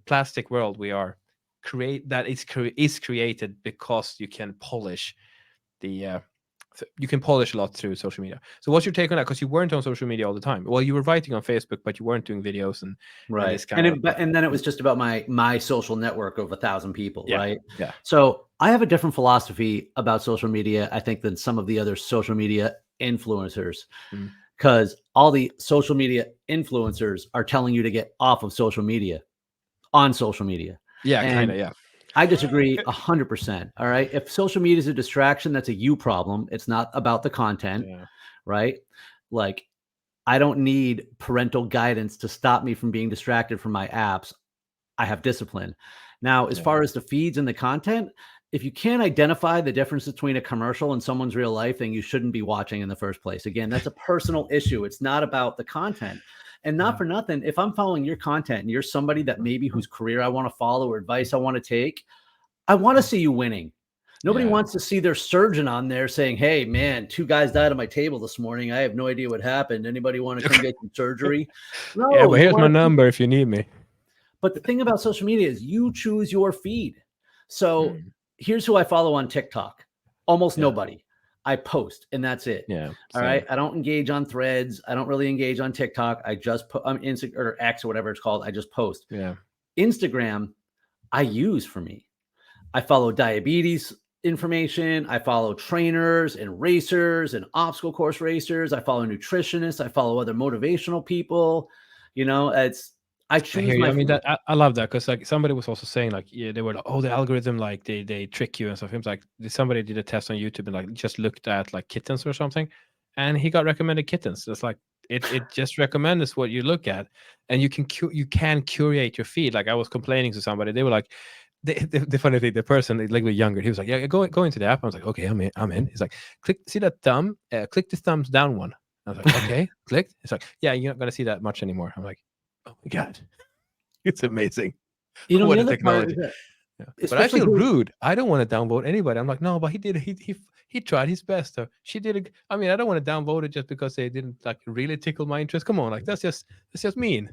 plastic world we are is created because you can polish you can polish a lot through social media. So what's your take on that? Because you weren't on social media all the time. Well, you were writing on Facebook, but you weren't doing videos and this kind of. And then it was just about my social network of 1,000 people, right? Yeah. So I have a different philosophy about social media, I think, than some of the other social media influencers, because all the social media influencers are telling you to get off of social media, on social media. Yeah, kind of. Yeah. I disagree 100%. All right. If social media is a distraction, that's a you problem. It's not about the content, right? Like, I don't need parental guidance to stop me from being distracted from my apps. I have discipline. Now, as far as the feeds and the content, if you can't identify the difference between a commercial and someone's real life, then you shouldn't be watching in the first place. Again, that's a personal issue. It's not about the content. And not for nothing, if I'm following your content and you're somebody that maybe whose career I want to follow or advice I want to take, I want to see you winning. Nobody wants to see their surgeon on there saying, hey, man, 2 guys died on my table this morning. I have no idea what happened. Anybody want to come get some surgery? No, Yeah, but here's my number if you need me. But the thing about social media is you choose your feed. So here's who I follow on TikTok. Almost nobody. I post and that's it. Yeah. All right. I don't engage on threads. I don't really engage on TikTok. I just put on Instagram or X or whatever it's called. I just post. Yeah. Instagram, I use for me. I follow diabetes information. I follow trainers and racers and obstacle course racers. I follow nutritionists. I follow other motivational people. You know, I choose my. I mean, that I love that because like somebody was also saying like, yeah, they were like, oh, the algorithm, like they trick you and stuff. It was like somebody did a test on YouTube and like just looked at like kittens or something, and he got recommended kittens. It's like it just recommends what you look at, and you can curate your feed. Like I was complaining to somebody, they were like, the funny thing, the person like a little younger, he was like, yeah, go into the app. I was like, okay, I'm in. He's like, see that thumb, click the thumbs down one. I was like, okay, clicked. It's like, yeah, you're not gonna see that much anymore. I'm like, oh my God, it's amazing. You know, what a technology. But I feel rude. I don't want to downvote anybody. I'm like, no, but he tried his best. So she did. I mean, I don't want to downvote it just because they didn't like really tickle my interest. Come on, like that's just mean.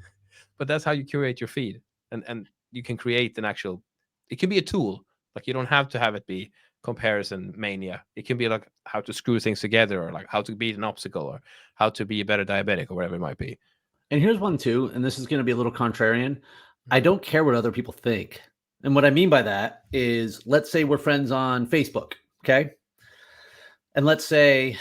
But that's how you curate your feed, and you can create an actual. It can be a tool. Like you don't have to have it be comparison mania. It can be like how to screw things together, or like how to beat an obstacle, or how to be a better diabetic, or whatever it might be. And here's one too, and this is going to be a little contrarian. I don't care what other people think. And what I mean by that is, let's say we're friends on Facebook, okay? And let's say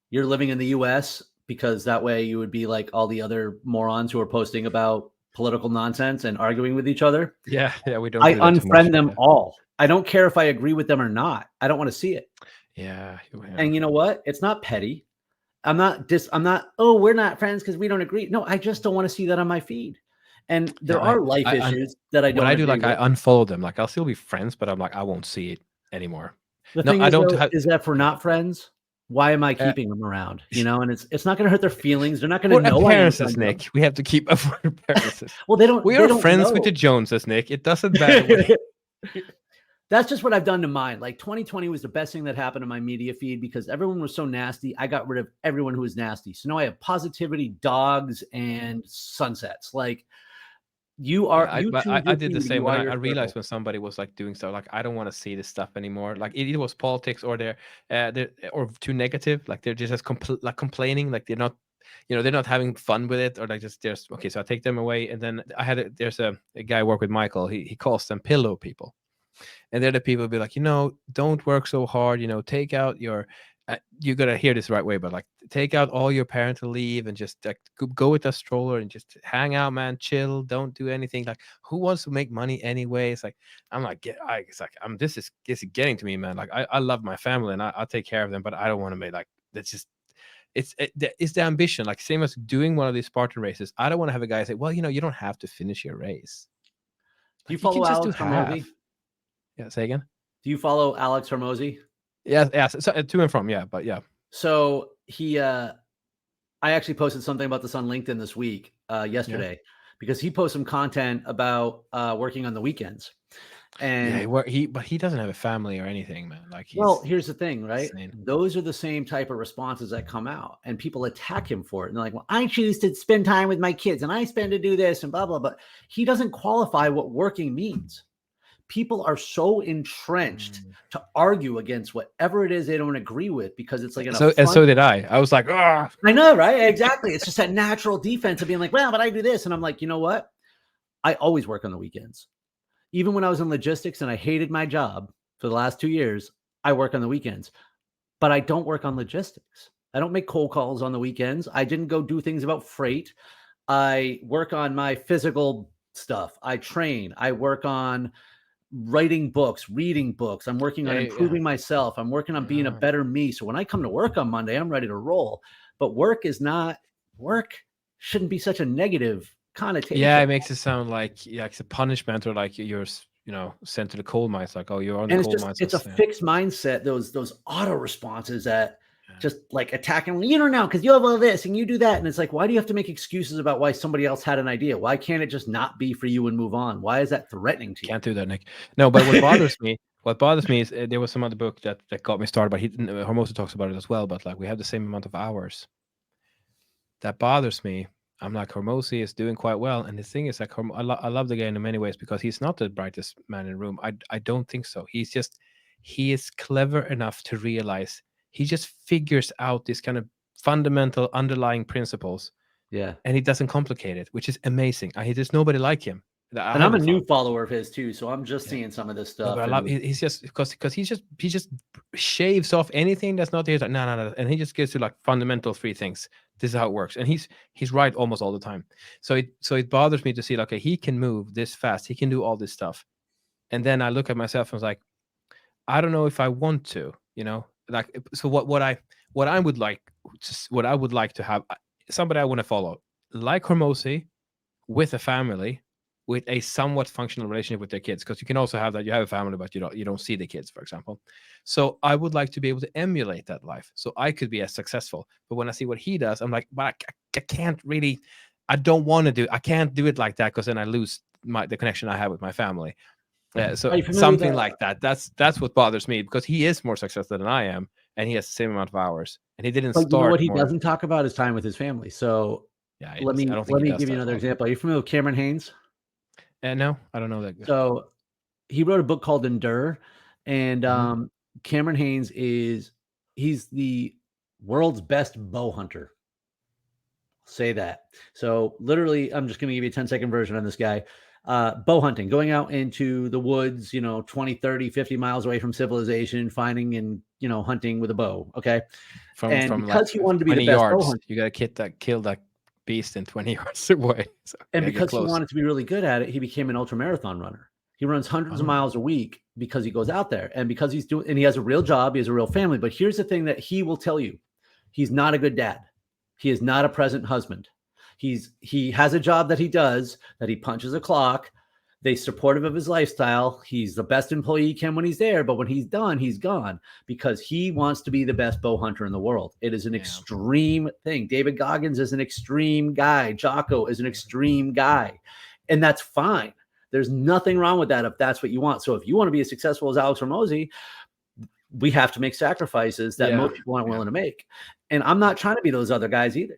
you're living in the US, because that way you would be like all the other morons who are posting about political nonsense and arguing with each other. Yeah, we don't. I unfriend them all. I don't care if I agree with them or not. I don't want to see it. Yeah. And you know what? It's not petty. I'm not, oh, we're not friends because we don't agree. No, I just don't want to see that on my feed. And there are life issues that I don't. What I do, like I unfollow them. Like I'll still be friends, but I'm like, I won't see it anymore. The thing is that if we're not friends, why am I keeping them around? You know, and it's not going to hurt their feelings. They're not going to know. Appearances, Nick. We have to keep up for appearances. Well, they don't. We are friends with the Joneses, Nick. It doesn't matter. That's just what I've done to mine. Like 2020 was the best thing that happened to my media feed because everyone was so nasty. I got rid of everyone who was nasty. So now I have positivity, dogs, and sunsets. Like you are. I did the same. When I realized when somebody was like doing stuff, like I don't want to see this stuff anymore. Like it was politics, or they're or too negative. Like they're just as complaining. Like they're not. You know, they're not having fun with it, or like just there's okay. So I take them away, and then there's a guy I work with, Michael. He calls them pillow people. And they're the people who be like, you know, don't work so hard, you know, take out your, you got to hear this the right way, but like take out all your parental leave and just like go with a stroller and just hang out, man, chill, don't do anything. Like who wants to make money anyway? It's like, I'm like, this is getting to me, man. Like I love my family and I'll take care of them, but I don't want to make like, that's just, it's the ambition, like same as doing one of these Spartan races. I don't want to have a guy say, well, you know, you don't have to finish your race. Do you follow Alex Hormozi? Yeah, say again. Do you follow Alex Hormozi? Yeah, so, to and from, yeah, but yeah. So he, I actually posted something about this on LinkedIn this week, yesterday, because he posted some content about working on the weekends. And but he doesn't have a family or anything, man. Like, well, here's the thing, right? Insane. Those are the same type of responses that come out, and people attack him for it. And they're like, "Well, I choose to spend time with my kids, and I spend to do this, and blah blah." But he doesn't qualify what working means. People are so entrenched to argue against whatever it is they don't agree with because it's like so did I. I was like, ah. I know, right? Exactly. It's just that natural defense of being like, well, but I do this, and I'm like, you know what? I always work on the weekends. Even when I was in logistics and I hated my job for the last 2 years, I work on the weekends, but I don't work on logistics. I don't make cold calls on the weekends. I didn't go do things about freight. I work on my physical stuff. I train. I work on writing books, reading books. I'm working on improving myself. I'm working on being a better me. So when I come to work on Monday, I'm ready to roll. But work shouldn't be such a negative connotation. Yeah, it makes it sound like it's a punishment, or like you're, you know, sent to the coal mines. Like, oh, you're on the coal mines. It's a fixed mindset. Those auto responses that just like attacking, you don't know, because you have all this and you do that. And it's like, why do you have to make excuses about why somebody else had an idea? Why can't it just not be for you and move on? Why is that threatening to you? Can't do that, Nick. No, but what bothers me, is there was some other book that got me started, but Hermoso talks about it as well. But like we have the same amount of hours. That bothers me. I'm like, Hermosi is doing quite well, and the thing is, like, I love the guy in many ways because he's not the brightest man in the room. I don't think so. He is clever enough to realize he just figures out these kind of fundamental underlying principles. Yeah, and he doesn't complicate it, which is amazing. There's nobody like him. And I'm a new follower of his too, so I'm just seeing some of this stuff. No, but I love he's just because he just shaves off anything that's not there. Like, no, and he just gets to like fundamental three things. This is how it works, and he's right almost all the time. So it bothers me to see like, okay, he can move this fast, he can do all this stuff, and then I look at myself and was like, I don't know if I want to, like. So what I would like to have somebody I want to follow like Hormozy with a family, with a somewhat functional relationship with their kids, because you can also have that. You have a family, but you don't see the kids, for example. So I would like to be able to emulate that life, so I could be as successful. But when I see what he does, I'm like, but I can't really. I don't want to do. I can't do it like that because then I lose the connection I have with my family. So something like that. That's what bothers me, because he is more successful than I am, and he has the same amount of hours, and he didn't start. You know what he doesn't talk about is time with his family. So yeah, let me give you another example. Are you familiar with Cameron Hanes? No, I don't know that. So he wrote a book called Endure, and Cameron Hanes he's the world's best bow hunter. Say that. So literally, I'm just going to give you a 10-second version on this guy. Bow hunting, going out into the woods, 20, 30, 50 miles away from civilization, finding and, hunting with a bow. Okay. From because like he wanted to be the best bow hunter, you got to kill that beast in 20 yards away. So and because he wanted to be really good at it, he became an ultra marathon runner. He runs hundreds of miles a week because he goes out there, and because and he has a real job, he has a real family. But here's the thing that he will tell you: he's not a good dad. He is not a present husband. He has a job that he does, that he punches a clock. They're supportive of his lifestyle. He's the best employee he can when he's there, but when he's done, he's gone, because he wants to be the best bow hunter in the world. It is an extreme thing. David Goggins is an extreme guy. Jocko is an extreme guy, and that's fine. There's nothing wrong with that if that's what you want. So if you want to be as successful as Alex Hormozy, we have to make sacrifices that most people aren't willing to make. And I'm not trying to be those other guys either.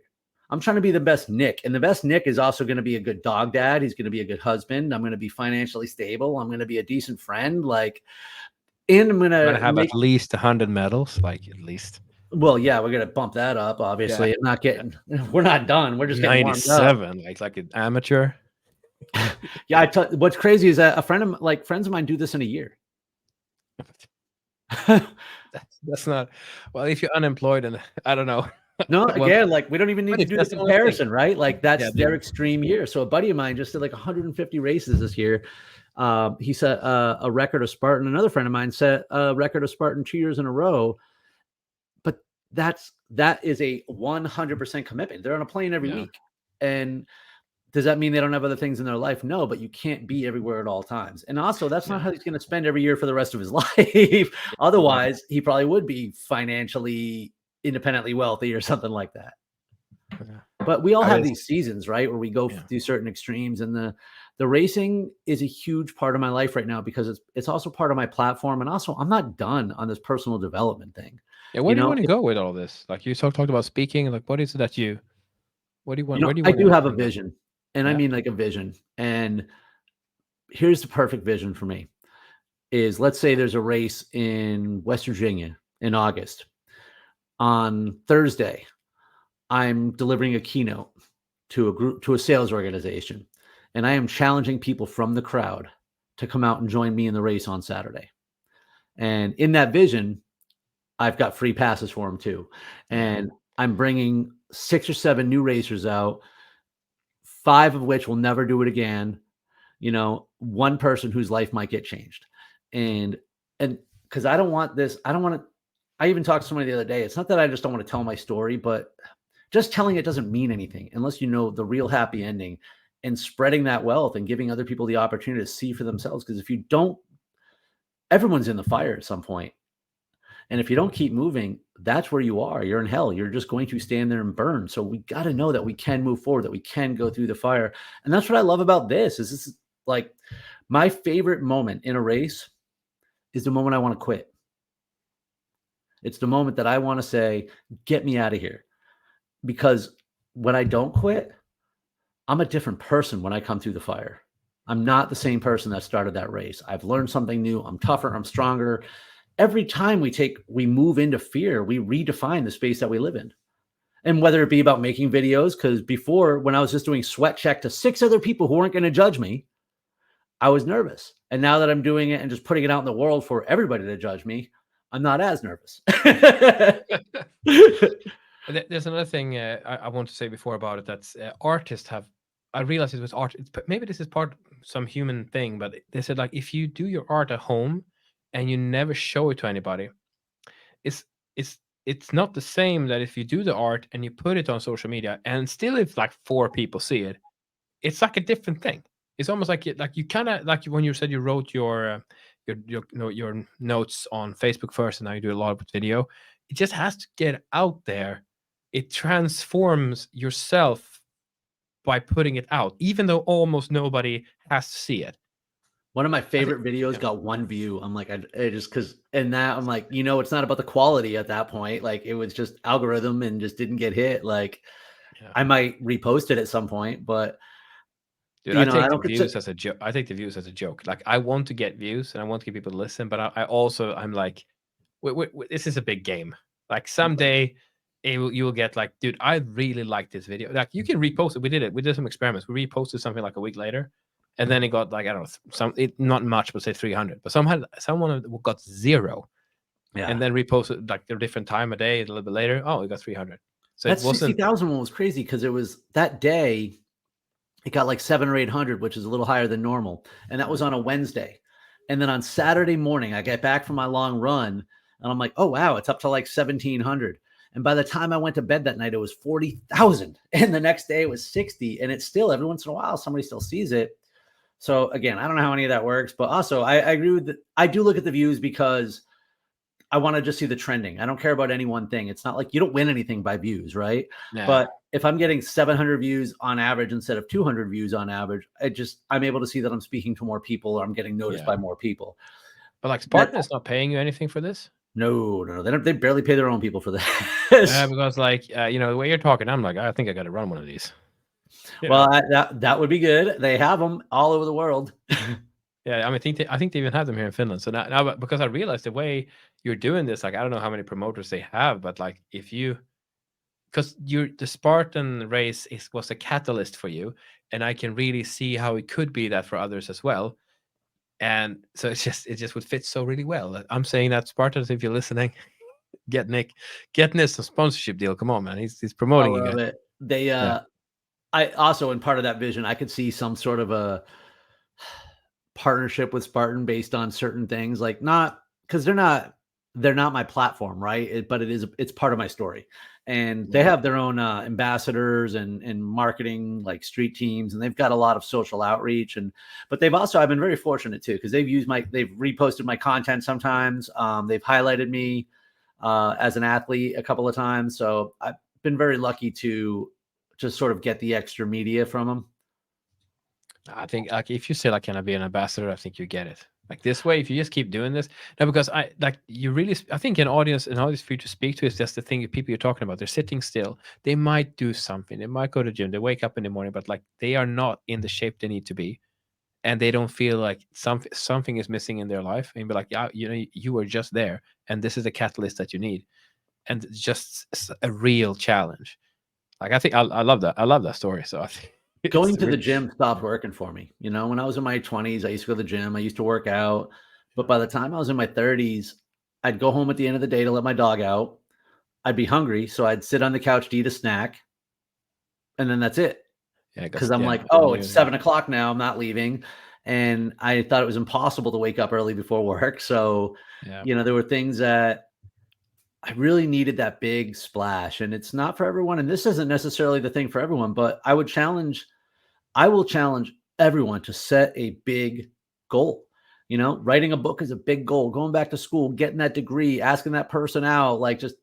I'm trying to be the best Nick. And the best Nick is also going to be a good dog dad. He's going to be a good husband. I'm going to be financially stable. I'm going to be a decent friend. And I'm going to have at least 100 medals, at least. Well, yeah, we're going to bump that up, obviously. Yeah. We're not done. We're just getting 97, like an amateur. Yeah. What's crazy is that friends of mine do this in a year. That's not, well, if you're unemployed, and I don't know. No, again, we don't even need to do the comparison, right? That's their extreme year. So a buddy of mine just did 150 races this year. He set a record of Spartan. Another friend of mine set a record of Spartan 2 years in a row. But that is a 100% commitment. They're on a plane every week. And does that mean they don't have other things in their life? No, but you can't be everywhere at all times. And also, that's not how he's going to spend every year for the rest of his life. Otherwise, he probably would be financially independently wealthy or something like that. But we all have these seasons, right, where we go through certain extremes, and the racing is a huge part of my life right now, because it's also part of my platform. And also, I'm not done on this personal development thing. Yeah, where do you want to go with all this? You talked about speaking. What is it that what do you want? I do have a vision, and I mean a vision. And here's the perfect vision for me: is, let's say there's a race in West Virginia in August. On Thursday, I'm delivering a keynote to a sales organization, and I am challenging people from the crowd to come out and join me in the race on Saturday. And in that vision, I've got free passes for them too. And I'm bringing 6 or 7 new racers out, 5 of which will never do it again. One person whose life might get changed. And because I don't want this, I even talked to somebody the other day. It's not that I just don't want to tell my story, but just telling it doesn't mean anything unless you know the real happy ending, and spreading that wealth and giving other people the opportunity to see for themselves. Because if you don't, everyone's in the fire at some point. And if you don't keep moving, that's where you are. You're in hell. You're just going to stand there and burn. So we got to know that we can move forward, that we can go through the fire. And that's what I love about this. Is this is like my favorite moment in a race is the moment I want to quit. It's the moment that I want to say, get me out of here. Because when I don't quit, I'm a different person when I come through the fire. I'm not the same person that started that race. I've learned something new. I'm tougher. I'm stronger. Every time we move into fear, we redefine the space that we live in. And whether it be about making videos, because before, when I was just doing sweat check to 6 other people who weren't going to judge me, I was nervous. And now that I'm doing it and just putting it out in the world for everybody to judge me, I'm not as nervous. There's another thing I want to say before about it. That's artists have. I realized it was art. Maybe this is part some human thing, but they said like if you do your art at home and you never show it to anybody, it's it's not the same that if you do the art and you put it on social media and still if like 4 people see it, it's like a different thing. It's almost like you kind of like when you said you wrote your your notes on Facebook first, and now you do a lot of video. It just has to get out there. It transforms yourself by putting it out, even though almost nobody has to see it. One of my favorite videos got 1 view. I'm like, I just and that I'm like, it's not about the quality at that point. Like it was just algorithm and just didn't get hit. Like I might repost it at some point, but dude, I take the views as a joke. I take the views as a joke. Like I want to get views and I want to get people to listen, but I'm like, this is a big game. Like someday you will get like, dude, I really like this video. Like you can repost it. We did some experiments. We reposted something like a week later, and then it got like, I don't know, not much, but say 300. But someone got 0. Yeah. And then reposted like a different time of day, a little bit later. Oh, it got 300. So that 60,000 one was crazy because it was that day. It got like 700 or 800, which is a little higher than normal. And that was on a Wednesday. And then on Saturday morning, I get back from my long run and I'm like, oh, wow, it's up to like 1,700. And by the time I went to bed that night, it was 40,000. And the next day it was 60. And it's still every once in a while, somebody still sees it. So again, I don't know how any of that works, but also I agree with that. I do look at the views because I want to just see the trending. I don't care about any one thing. It's not like you don't win anything by views, right? Yeah. But if I'm getting 700 views on average instead of 200 views on average, I'm able to see that I'm speaking to more people or I'm getting noticed by more people. But like Spartan is not paying you anything for this? No. They barely pay their own people for this. Because like, the way you're talking, I'm like, I think I got to run one of these. Well, that would be good. They have them all over the world. Yeah, I mean, I think they even have them here in Finland. So now because I realized the way you're doing this, like I don't know how many promoters they have, but like because the Spartan race was a catalyst for you, and I can really see how it could be that for others as well. And so it just would fit so really well. I'm saying that Spartans, if you're listening, get Nick a sponsorship deal. Come on, man, he's promoting you guys. It. I also, in part of that vision, I could see some sort of a partnership with Spartan based on certain things, like not because they're not my platform, right? But it's part of my story, and they have their own ambassadors and marketing, like street teams, and they've got a lot of social outreach. But I've been very fortunate too, because they've reposted my content sometimes. They've highlighted me as an athlete a couple of times, so I've been very lucky to just sort of get the extra media from them. I think like if you say like, can I be an ambassador? I think you get it. Like this way, if you just keep doing this, now because I think an audience for you to speak to is just the thing. People you're talking about, they're sitting still. They might do something. They might go to the gym. They wake up in the morning, but like they are not in the shape they need to be, and they don't feel like something is missing in their life. And be like, yeah, you are just there, and this is the catalyst that you need, and it's just a real challenge. Like I think I love that. I love that story. So I think. Going to the gym stopped working for me. When I was in my 20s, I used to go to the gym. I used to work out. But by the time I was in my 30s, I'd go home at the end of the day to let my dog out. I'd be hungry, so I'd sit on the couch to eat a snack. And then that's it. Because I'm like, oh, it's 7:00 now. I'm not leaving. And I thought it was impossible to wake up early before work. So, there were things that I really needed that big splash, and it's not for everyone. And this isn't necessarily the thing for everyone, but I will challenge everyone to set a big goal. Writing a book is a big goal. Going back to school, getting that degree, asking that person out, like just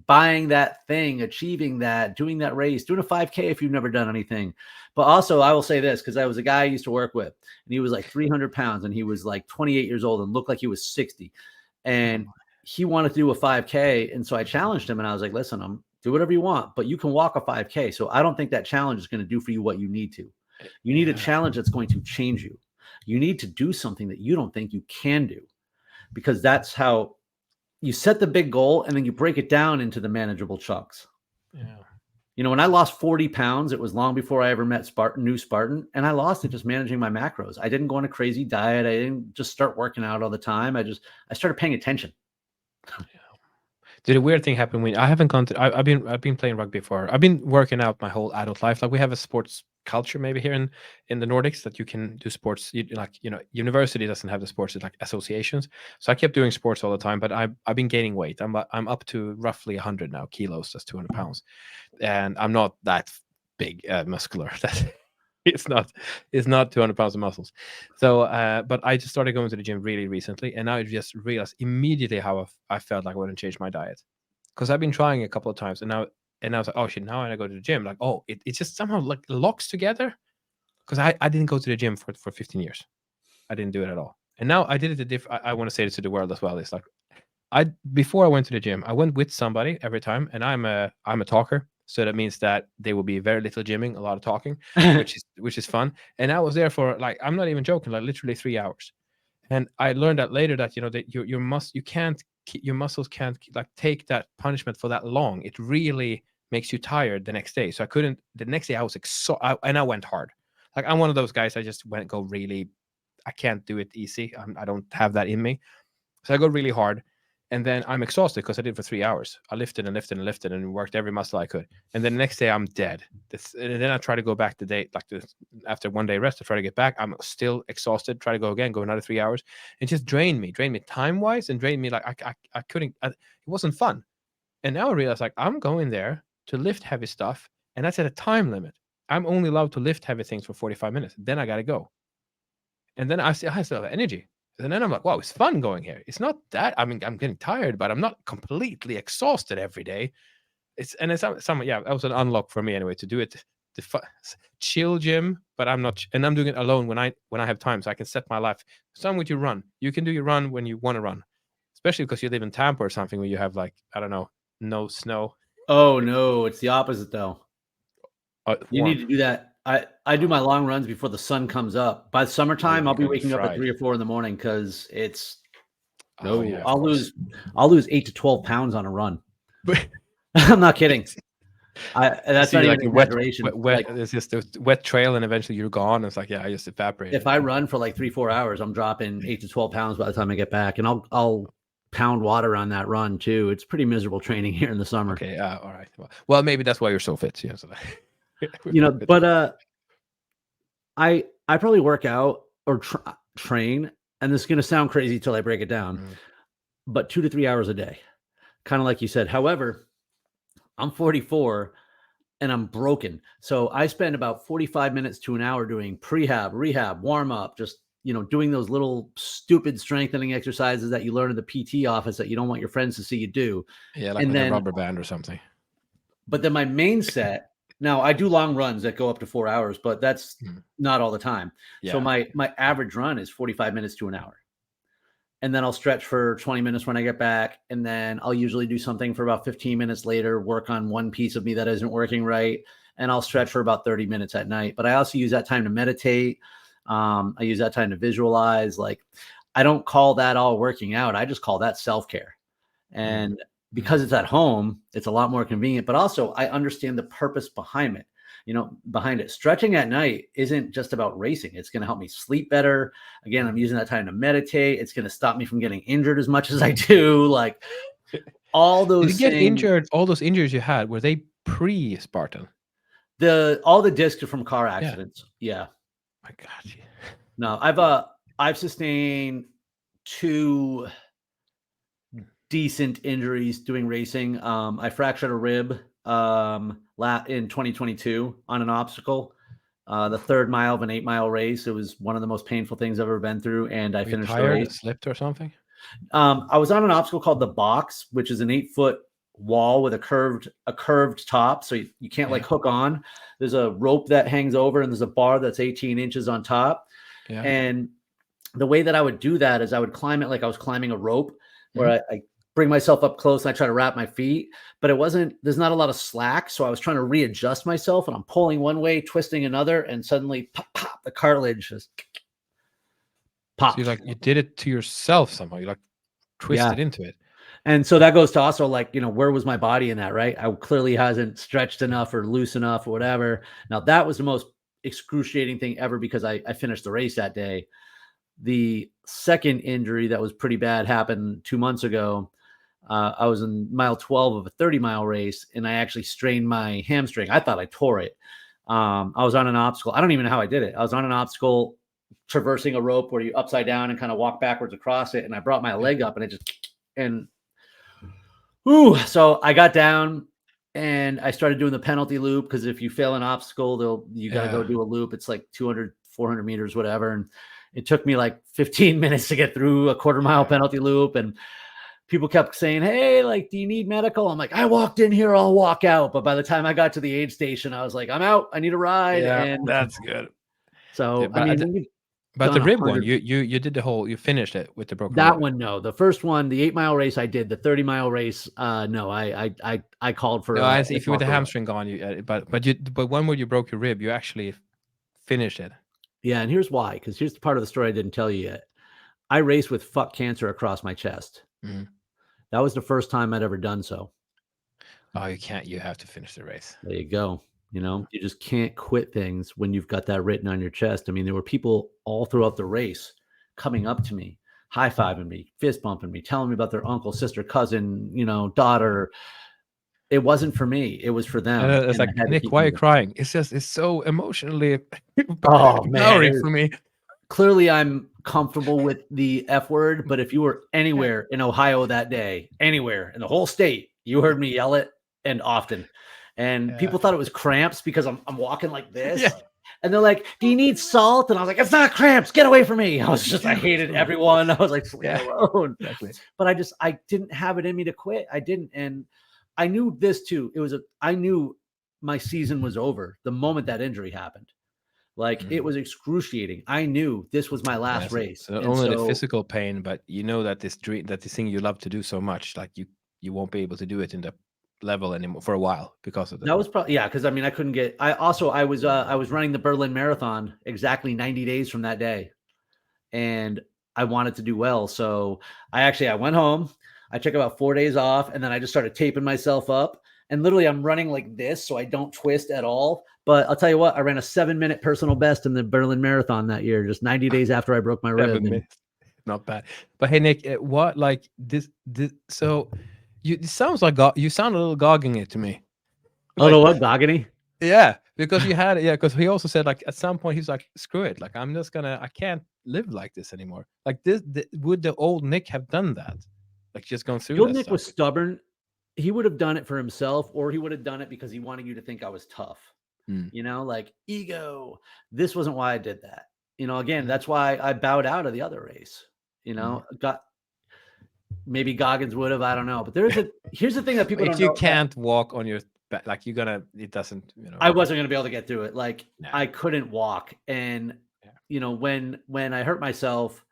buying that thing, achieving that, doing that race, doing a 5K if you've never done anything. But also, I will say this, because I was a guy I used to work with, and he was like 300 pounds, and he was like 28 years old and looked like he was 60. And he wanted to do a 5K. And so I challenged him, and I was like, listen, do whatever you want, but you can walk a 5K. So I don't think that challenge is going to do for you what you need to. You need a challenge that's going to change you. You need to do something that you don't think you can do, because that's how you set the big goal, and then you break it down into the manageable chunks. Yeah. You know, when I lost 40 pounds, it was long before I ever met New Spartan, and I lost it just managing my macros. I didn't go on a crazy diet. I didn't just start working out all the time. I started paying attention. Did a weird thing happen when I haven't gone to? I've been playing rugby for. I've been working out my whole adult life. Like, we have a sports culture maybe here in the Nordics that you can do sports. University doesn't have the sports, it's like associations. So I kept doing sports all the time, but I've been gaining weight. I'm up to roughly 100 now kilos. That's 200 pounds, and I'm not that big muscular. It's not 200 pounds of muscles. So, but I just started going to the gym really recently, and I just realized immediately how I felt like I wouldn't change my diet, because I've been trying a couple of times, and I was like, oh shit, now when I go to the gym, like, oh, it just somehow like locks together, because I didn't go to the gym for 15 years. I didn't do it at all, and now I did it. I want to say this to the world as well. It's like, before I went to the gym, I went with somebody every time, and I'm a talker. So that means that there will be very little gymming, a lot of talking, which is fun. And I was there for, like, I'm not even joking, like literally 3 hours. And I learned that later, that that your muscles can't like take that punishment for that long. It really makes you tired the next day. So I couldn't. The next day I was and I went hard. Like, I'm one of those guys. I just go really. I can't do it easy. I don't have that in me. So I go really hard. And then I'm exhausted because I did it for 3 hours. I lifted and lifted and lifted and worked every muscle I could. And then the next day I'm dead. And then I try to go back the day, like after 1 day rest, to try to get back. I'm still exhausted. Try to go again, go another 3 hours. It just drained me time wise, and drained me. Like I couldn't. It wasn't fun. And now I realize, like, I'm going there to lift heavy stuff, and that's at a time limit. I'm only allowed to lift heavy things for 45 minutes. Then I gotta go. And then I still have energy. And then I'm like, wow, it's fun going here. It's not that, I mean, I'm getting tired, but I'm not completely exhausted every day. That was an unlock for me anyway, to do it, chill gym, but I'm not, and I'm doing it alone when I have time, so I can set my life. Same with your run. You can do your run when you want to run, especially because you live in Tampa or something where you have, like, I don't know, no snow. Oh no, it's the opposite though. You need to do that. I do my long runs before the sun comes up. By the summertime, I'll be waking up at 3 or 4 in the morning, because it's I'll lose 8 to 12 pounds on a run. I'm not kidding. That's not even an exaggeration. It's just a wet trail, and eventually you're gone. It's like, I just evaporated. If I run for like 3-4 hours, I'm dropping 8 to 12 pounds by the time I get back, and I'll pound water on that run too. It's pretty miserable training here in the summer. Okay, all right. Well, maybe that's why you're so fit. Yeah, so but I probably work out or train, and this is going to sound crazy till I break it down, but 2 to 3 hours a day, kind of like you said. However, I'm 44 and I'm broken. So I spend about 45 minutes to an hour doing prehab, rehab, warm up, just, doing those little stupid strengthening exercises that you learn in the PT office that you don't want your friends to see you do. Yeah, like with a rubber band or something. But then my main set, now I do long runs that go up to 4 hours, but that's not all the time. Yeah. So my average run is 45 minutes to an hour. And then I'll stretch for 20 minutes when I get back. And then I'll usually do something for about 15 minutes later, work on one piece of me that isn't working right. And I'll stretch for about 30 minutes at night. But I also use that time to meditate. I use that time to visualize. Like, I don't call that all working out. I just call that self-care. And because it's at home, it's a lot more convenient, but also I understand the purpose behind it. Behind it. Stretching at night isn't just about racing. It's going to help me sleep better. Again, I'm using that time to meditate. It's going to stop me from getting injured as much as I do. Like, all those Did you get injured? All those injuries you had, were they pre-Spartan? All the discs are from car accidents. Yeah. My God. No, I've sustained 2 decent injuries doing racing. I fractured a rib in 2022 on an obstacle, the 3rd mile of an 8-mile race. It was one of the most painful things I've ever been through, and I finished the race. Slipped or something? I was on an obstacle called the box, which is an 8-foot wall with a curved top, so you can't like hook on. There's a rope that hangs over, and there's a bar that's 18 inches on top. Yeah. And the way that I would do that is I would climb it like I was climbing a rope, where I bring myself up close and I try to wrap my feet, but there's not a lot of slack. So I was trying to readjust myself, and I'm pulling one way, twisting another, and suddenly pop, pop, the cartilage just popped. So you did it to yourself somehow. You like twisted into it. And so that goes to also like, where was my body in that, right? I clearly hasn't stretched enough or loose enough or whatever. Now that was the most excruciating thing ever, because I finished the race that day. The second injury that was pretty bad happened 2 months ago. I was in mile 12 of a 30-mile race, and I actually strained my hamstring. I thought I tore it. I was on an obstacle. I don't even know how I did it. I was on an obstacle traversing a rope where you upside down and kind of walk backwards across it. And I brought my leg up, and so I got down and I started doing the penalty loop, because if you fail an obstacle, you got to go do a loop. It's like 200, 400 meters, whatever. And it took me like 15 minutes to get through a quarter-mile penalty loop. And people kept saying, hey, like, do you need medical? I'm like, I walked in here, I'll walk out. But by the time I got to the aid station, I was like, I'm out. I need a ride. Yeah, and that's good. So, but the rib one, you did you finished it with the broken that rib. one. No, the first one, the 8-mile race I did. The 30-mile race, no, I called for. No, I see. If you with the hamstring gone, but one where you broke your rib, you actually finished it. Yeah, and here's why. Because here's the part of the story I didn't tell you yet. I raced with "fuck cancer" across my chest. Mm-hmm. That was the first time I'd ever done so. Oh, you can't. You have to finish the race. There you go. You just can't quit things when you've got that written on your chest. I mean, there were people all throughout the race coming up to me, high-fiving me, fist bumping me, telling me about their uncle, sister, cousin, daughter. It wasn't for me. It was for them. It's like, Nick, why are you crying? It's so emotionally empowering for me. Clearly, I'm comfortable with the F word, but if you were anywhere in Ohio that day, anywhere in the whole state, you heard me yell it, and often. And people thought it was cramps because I'm walking like this. Yeah. And they're like, do you need salt? And I was like, it's not cramps. Get away from me. I hated everyone. I was like, leave me alone. Exactly. But I didn't have it in me to quit. I didn't. And I knew this too. I knew my season was over the moment that injury happened. Like, it was excruciating. I knew this was my last race. So not only the physical pain, but that this thing you love to do so much, like you won't be able to do it in the level anymore for a while because of that. That was probably because I couldn't get. I was running the Berlin Marathon exactly 90 days from that day, and I wanted to do well. So I went home. I took about 4 days off, and then I just started taping myself up. And literally, I'm running like this so I don't twist at all. But I'll tell you what, I ran a 7-minute personal best in the Berlin Marathon that year, just 90 days after I broke my rib. Not bad. But hey, Nick, what like this? So. It sounds like you sound a little gogging it to me. Oh, no, what, gogging? Yeah, because because he also said like at some point he's like, screw it, like I can't live like this anymore. Like would the old Nick have done that? Like just gone through. The old Nick was stubborn. He would have done it for himself, or he would have done it because he wanted you to think I was tough. Like ego. This wasn't why I did that. Again, that's why I bowed out of the other race. Maybe Goggins would have, I don't know. But here's the thing that people don't know. If you can't walk on your back, like it doesn't, I wasn't gonna be able to get through it. Like I couldn't walk. And when I hurt myself,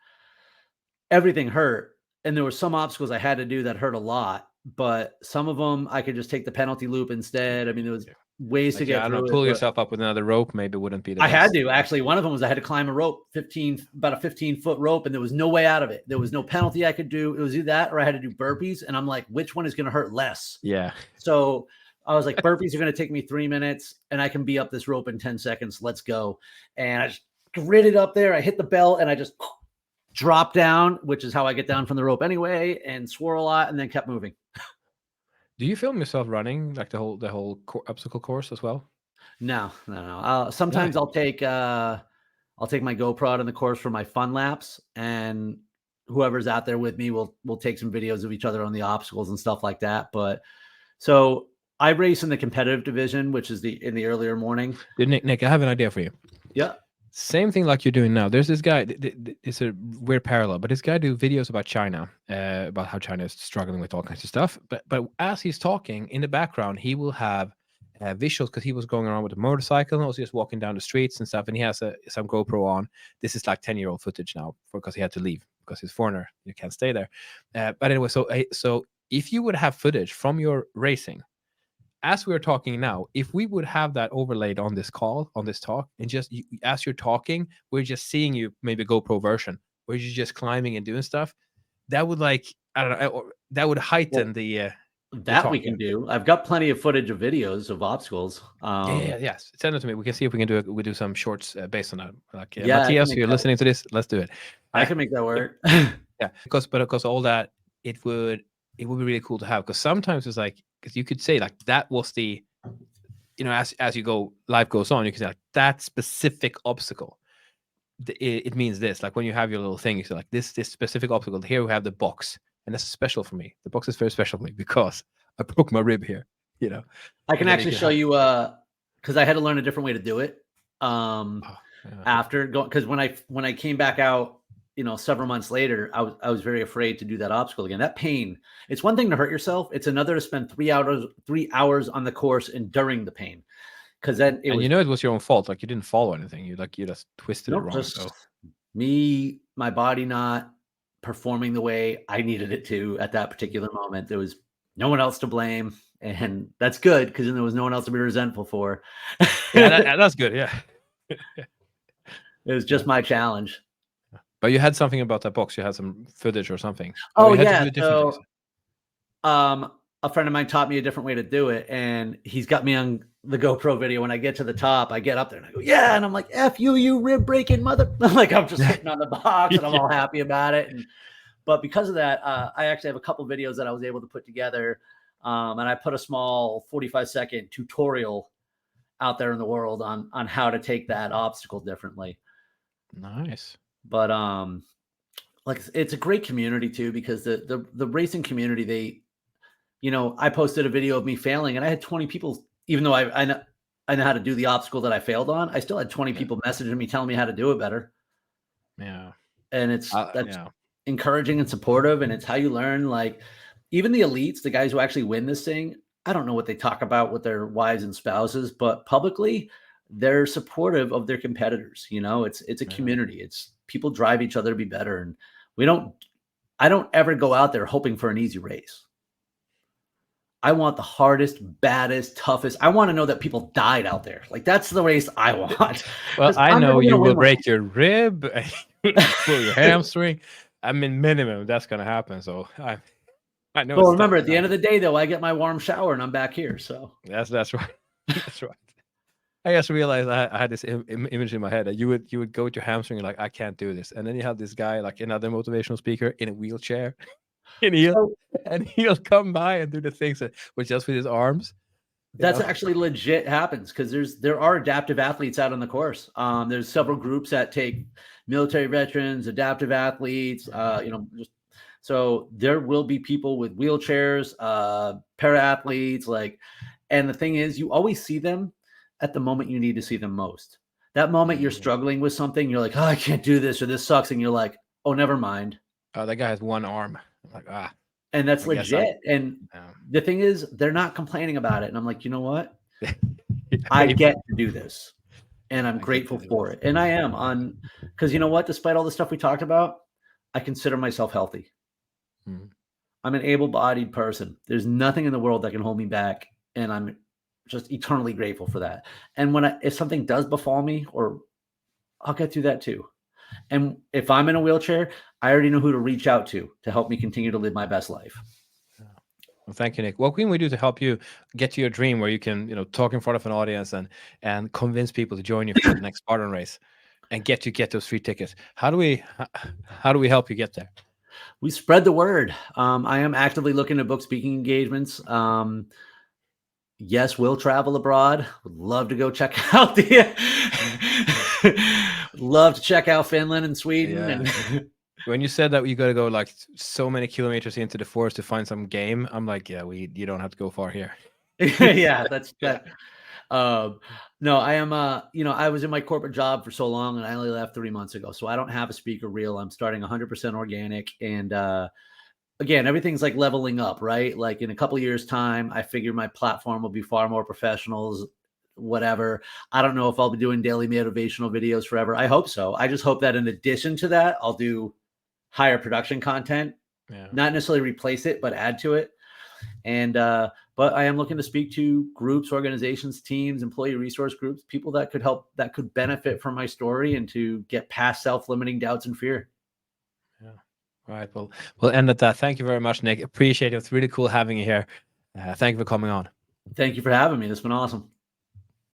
everything hurt. And there were some obstacles I had to do that hurt a lot, but some of them I could just take the penalty loop instead. I mean, there was ways to get through it. Pull yourself up with another rope maybe wouldn't be the best. I had to actually. One of them was I had to climb a rope, about a 15-foot rope, and there was no way out of it. There was no penalty I could do. It was either that or I had to do burpees, and I'm like, which one is going to hurt less? Yeah. So I was like, burpees are going to take me 3 minutes, and I can be up this rope in 10 seconds. Let's go. And I just gritted up there. I hit the belt, and I just dropped down, which is how I get down from the rope anyway, and swore a lot, and then kept moving. Do you film yourself running like the whole obstacle course as well? No. Sometimes I'll take my GoPro out on the course for my fun laps, and whoever's out there with me will take some videos of each other on the obstacles and stuff like that. But so I race in the competitive division, which is in the earlier morning. Nick, I have an idea for you. Yeah. Same thing like you're doing now. There's this guy. It's a weird parallel, but this guy do videos about China, about how China is struggling with all kinds of stuff. But as he's talking in the background, he will have visuals because he was going around with a motorcycle and also just walking down the streets and stuff. And he has some GoPro on. This is like 10-year-old footage now because he had to leave because he's foreigner. You can't stay there. But anyway, so if you would have footage from your racing, as we're talking now, if we would have that overlaid on this call, on this talk, and just as you're talking, we're just seeing you, maybe GoPro version, where you're just climbing and doing stuff, that would I don't know, that would heighten the that we can do. I've got plenty of footage of videos of obstacles. Yes. Send it to me. We can see if we can do it. We do some shorts based on that. Like, Matthias, if you're listening to this, let's do it. I can make that work. Yeah, because all that, it would be really cool to have. Because sometimes it's like, because you could say like that was the, as you go, life goes on, you can say like that specific obstacle. It means this. Like when you have your little thing, you say like this specific obstacle. Here we have the box, and that's special for me. The box is very special for me because I broke my rib here. I can actually show you because I had to learn a different way to do it. After going, because when I came back out, several months later, I was very afraid to do that obstacle again. That pain, it's one thing to hurt yourself. It's another to spend 3 hours on the course enduring the pain. Because then it was your own fault. Like you didn't follow anything. You just twisted it wrong. Just me, my body not performing the way I needed it to at that particular moment. There was no one else to blame. And that's good because then there was no one else to be resentful for. Yeah, that's good. Yeah. It was just my challenge. But you had something about that box. You had some footage or something. Oh, yeah. So, a friend of mine taught me a different way to do it. And he's got me on the GoPro video. When I get to the top, I get up there and I go, yeah. And I'm like, F you rib breaking mother. I'm just hitting on the box and I'm all happy about it. But because of that, I actually have a couple videos that I was able to put together. And I put a small 45-second tutorial out there in the world on how to take that obstacle differently. Nice. But it's a great community too, because the racing community, I posted a video of me failing and I had 20 people, even though I know how to do the obstacle that I failed on, I still had 20 people messaging me telling me how to do it better. Yeah. And that's encouraging and supportive, and it's how you learn. Like even the elites, the guys who actually win this thing, I don't know what they talk about with their wives and spouses, but publicly they're supportive of their competitors. It's a community. It's people drive each other to be better. And I don't ever go out there hoping for an easy race. I want the hardest, baddest, toughest. I want to know that people died out there. Like that's the race I want. Well, I know you will break your rib, pull your hamstring. I mean, minimum that's going to happen. So I know. Well, remember at the end of the day, though, I get my warm shower and I'm back here. So that's right. That's right. I just realized I had this image in my head that you would go with your hamstring like I can't do this, and then you have this guy like another motivational speaker in a wheelchair, and he'll come by and do the things with just with his arms. That's actually legit happens because there are adaptive athletes out on the course. There's several groups that take military veterans, adaptive athletes. So there will be people with wheelchairs, para athletes, and the thing is, you always see them at the moment you need to see them most. That moment you're struggling with something, you're like, oh, I can't do this or this sucks. And you're like, oh, never mind. Oh, that guy has one arm. I'm like, and that's legit. The thing is, they're not complaining about it. And I'm like, you know what? I get to do this. And I'm grateful for it. And I am because you know what? Despite all the stuff we talked about, I consider myself healthy. I'm an able-bodied person. There's nothing in the world that can hold me back. And I'm just eternally grateful for that. And if something does befall me, I'll get through that too. And if I'm in a wheelchair, I already know who to reach out to help me continue to live my best life. Well, thank you, Nick. What can we do to help you get to your dream where you can, talk in front of an audience and convince people to join you for the next Spartan race and get those free tickets? How do we help you get there? We spread the word. I am actively looking to book speaking engagements. Yes, we'll travel abroad. Would love to go check out love to check out Finland and Sweden. Yeah. When you said that you got to go like so many kilometers into the forest to find some game, I'm like, you don't have to go far here. Yeah, that's that. No, I am, I was in my corporate job for so long and I only left 3 months ago. So I don't have a speaker reel. I'm starting 100% organic. And, again, everything's like leveling up, right? Like in a couple of years time, I figure my platform will be far more professionals, whatever. I don't know if I'll be doing daily motivational videos forever. I hope so. I just hope that in addition to that, I'll do higher production content, not necessarily replace it, but add to it. And, but I am looking to speak to groups, organizations, teams, employee resource groups, people that could help, that could benefit from my story and to get past self-limiting doubts and fear. Yeah. All right. Well, we'll end at that. Thank you very much, Nick. Appreciate it. It's really cool having you here. Thank you for coming on. Thank you for having me. It's been awesome.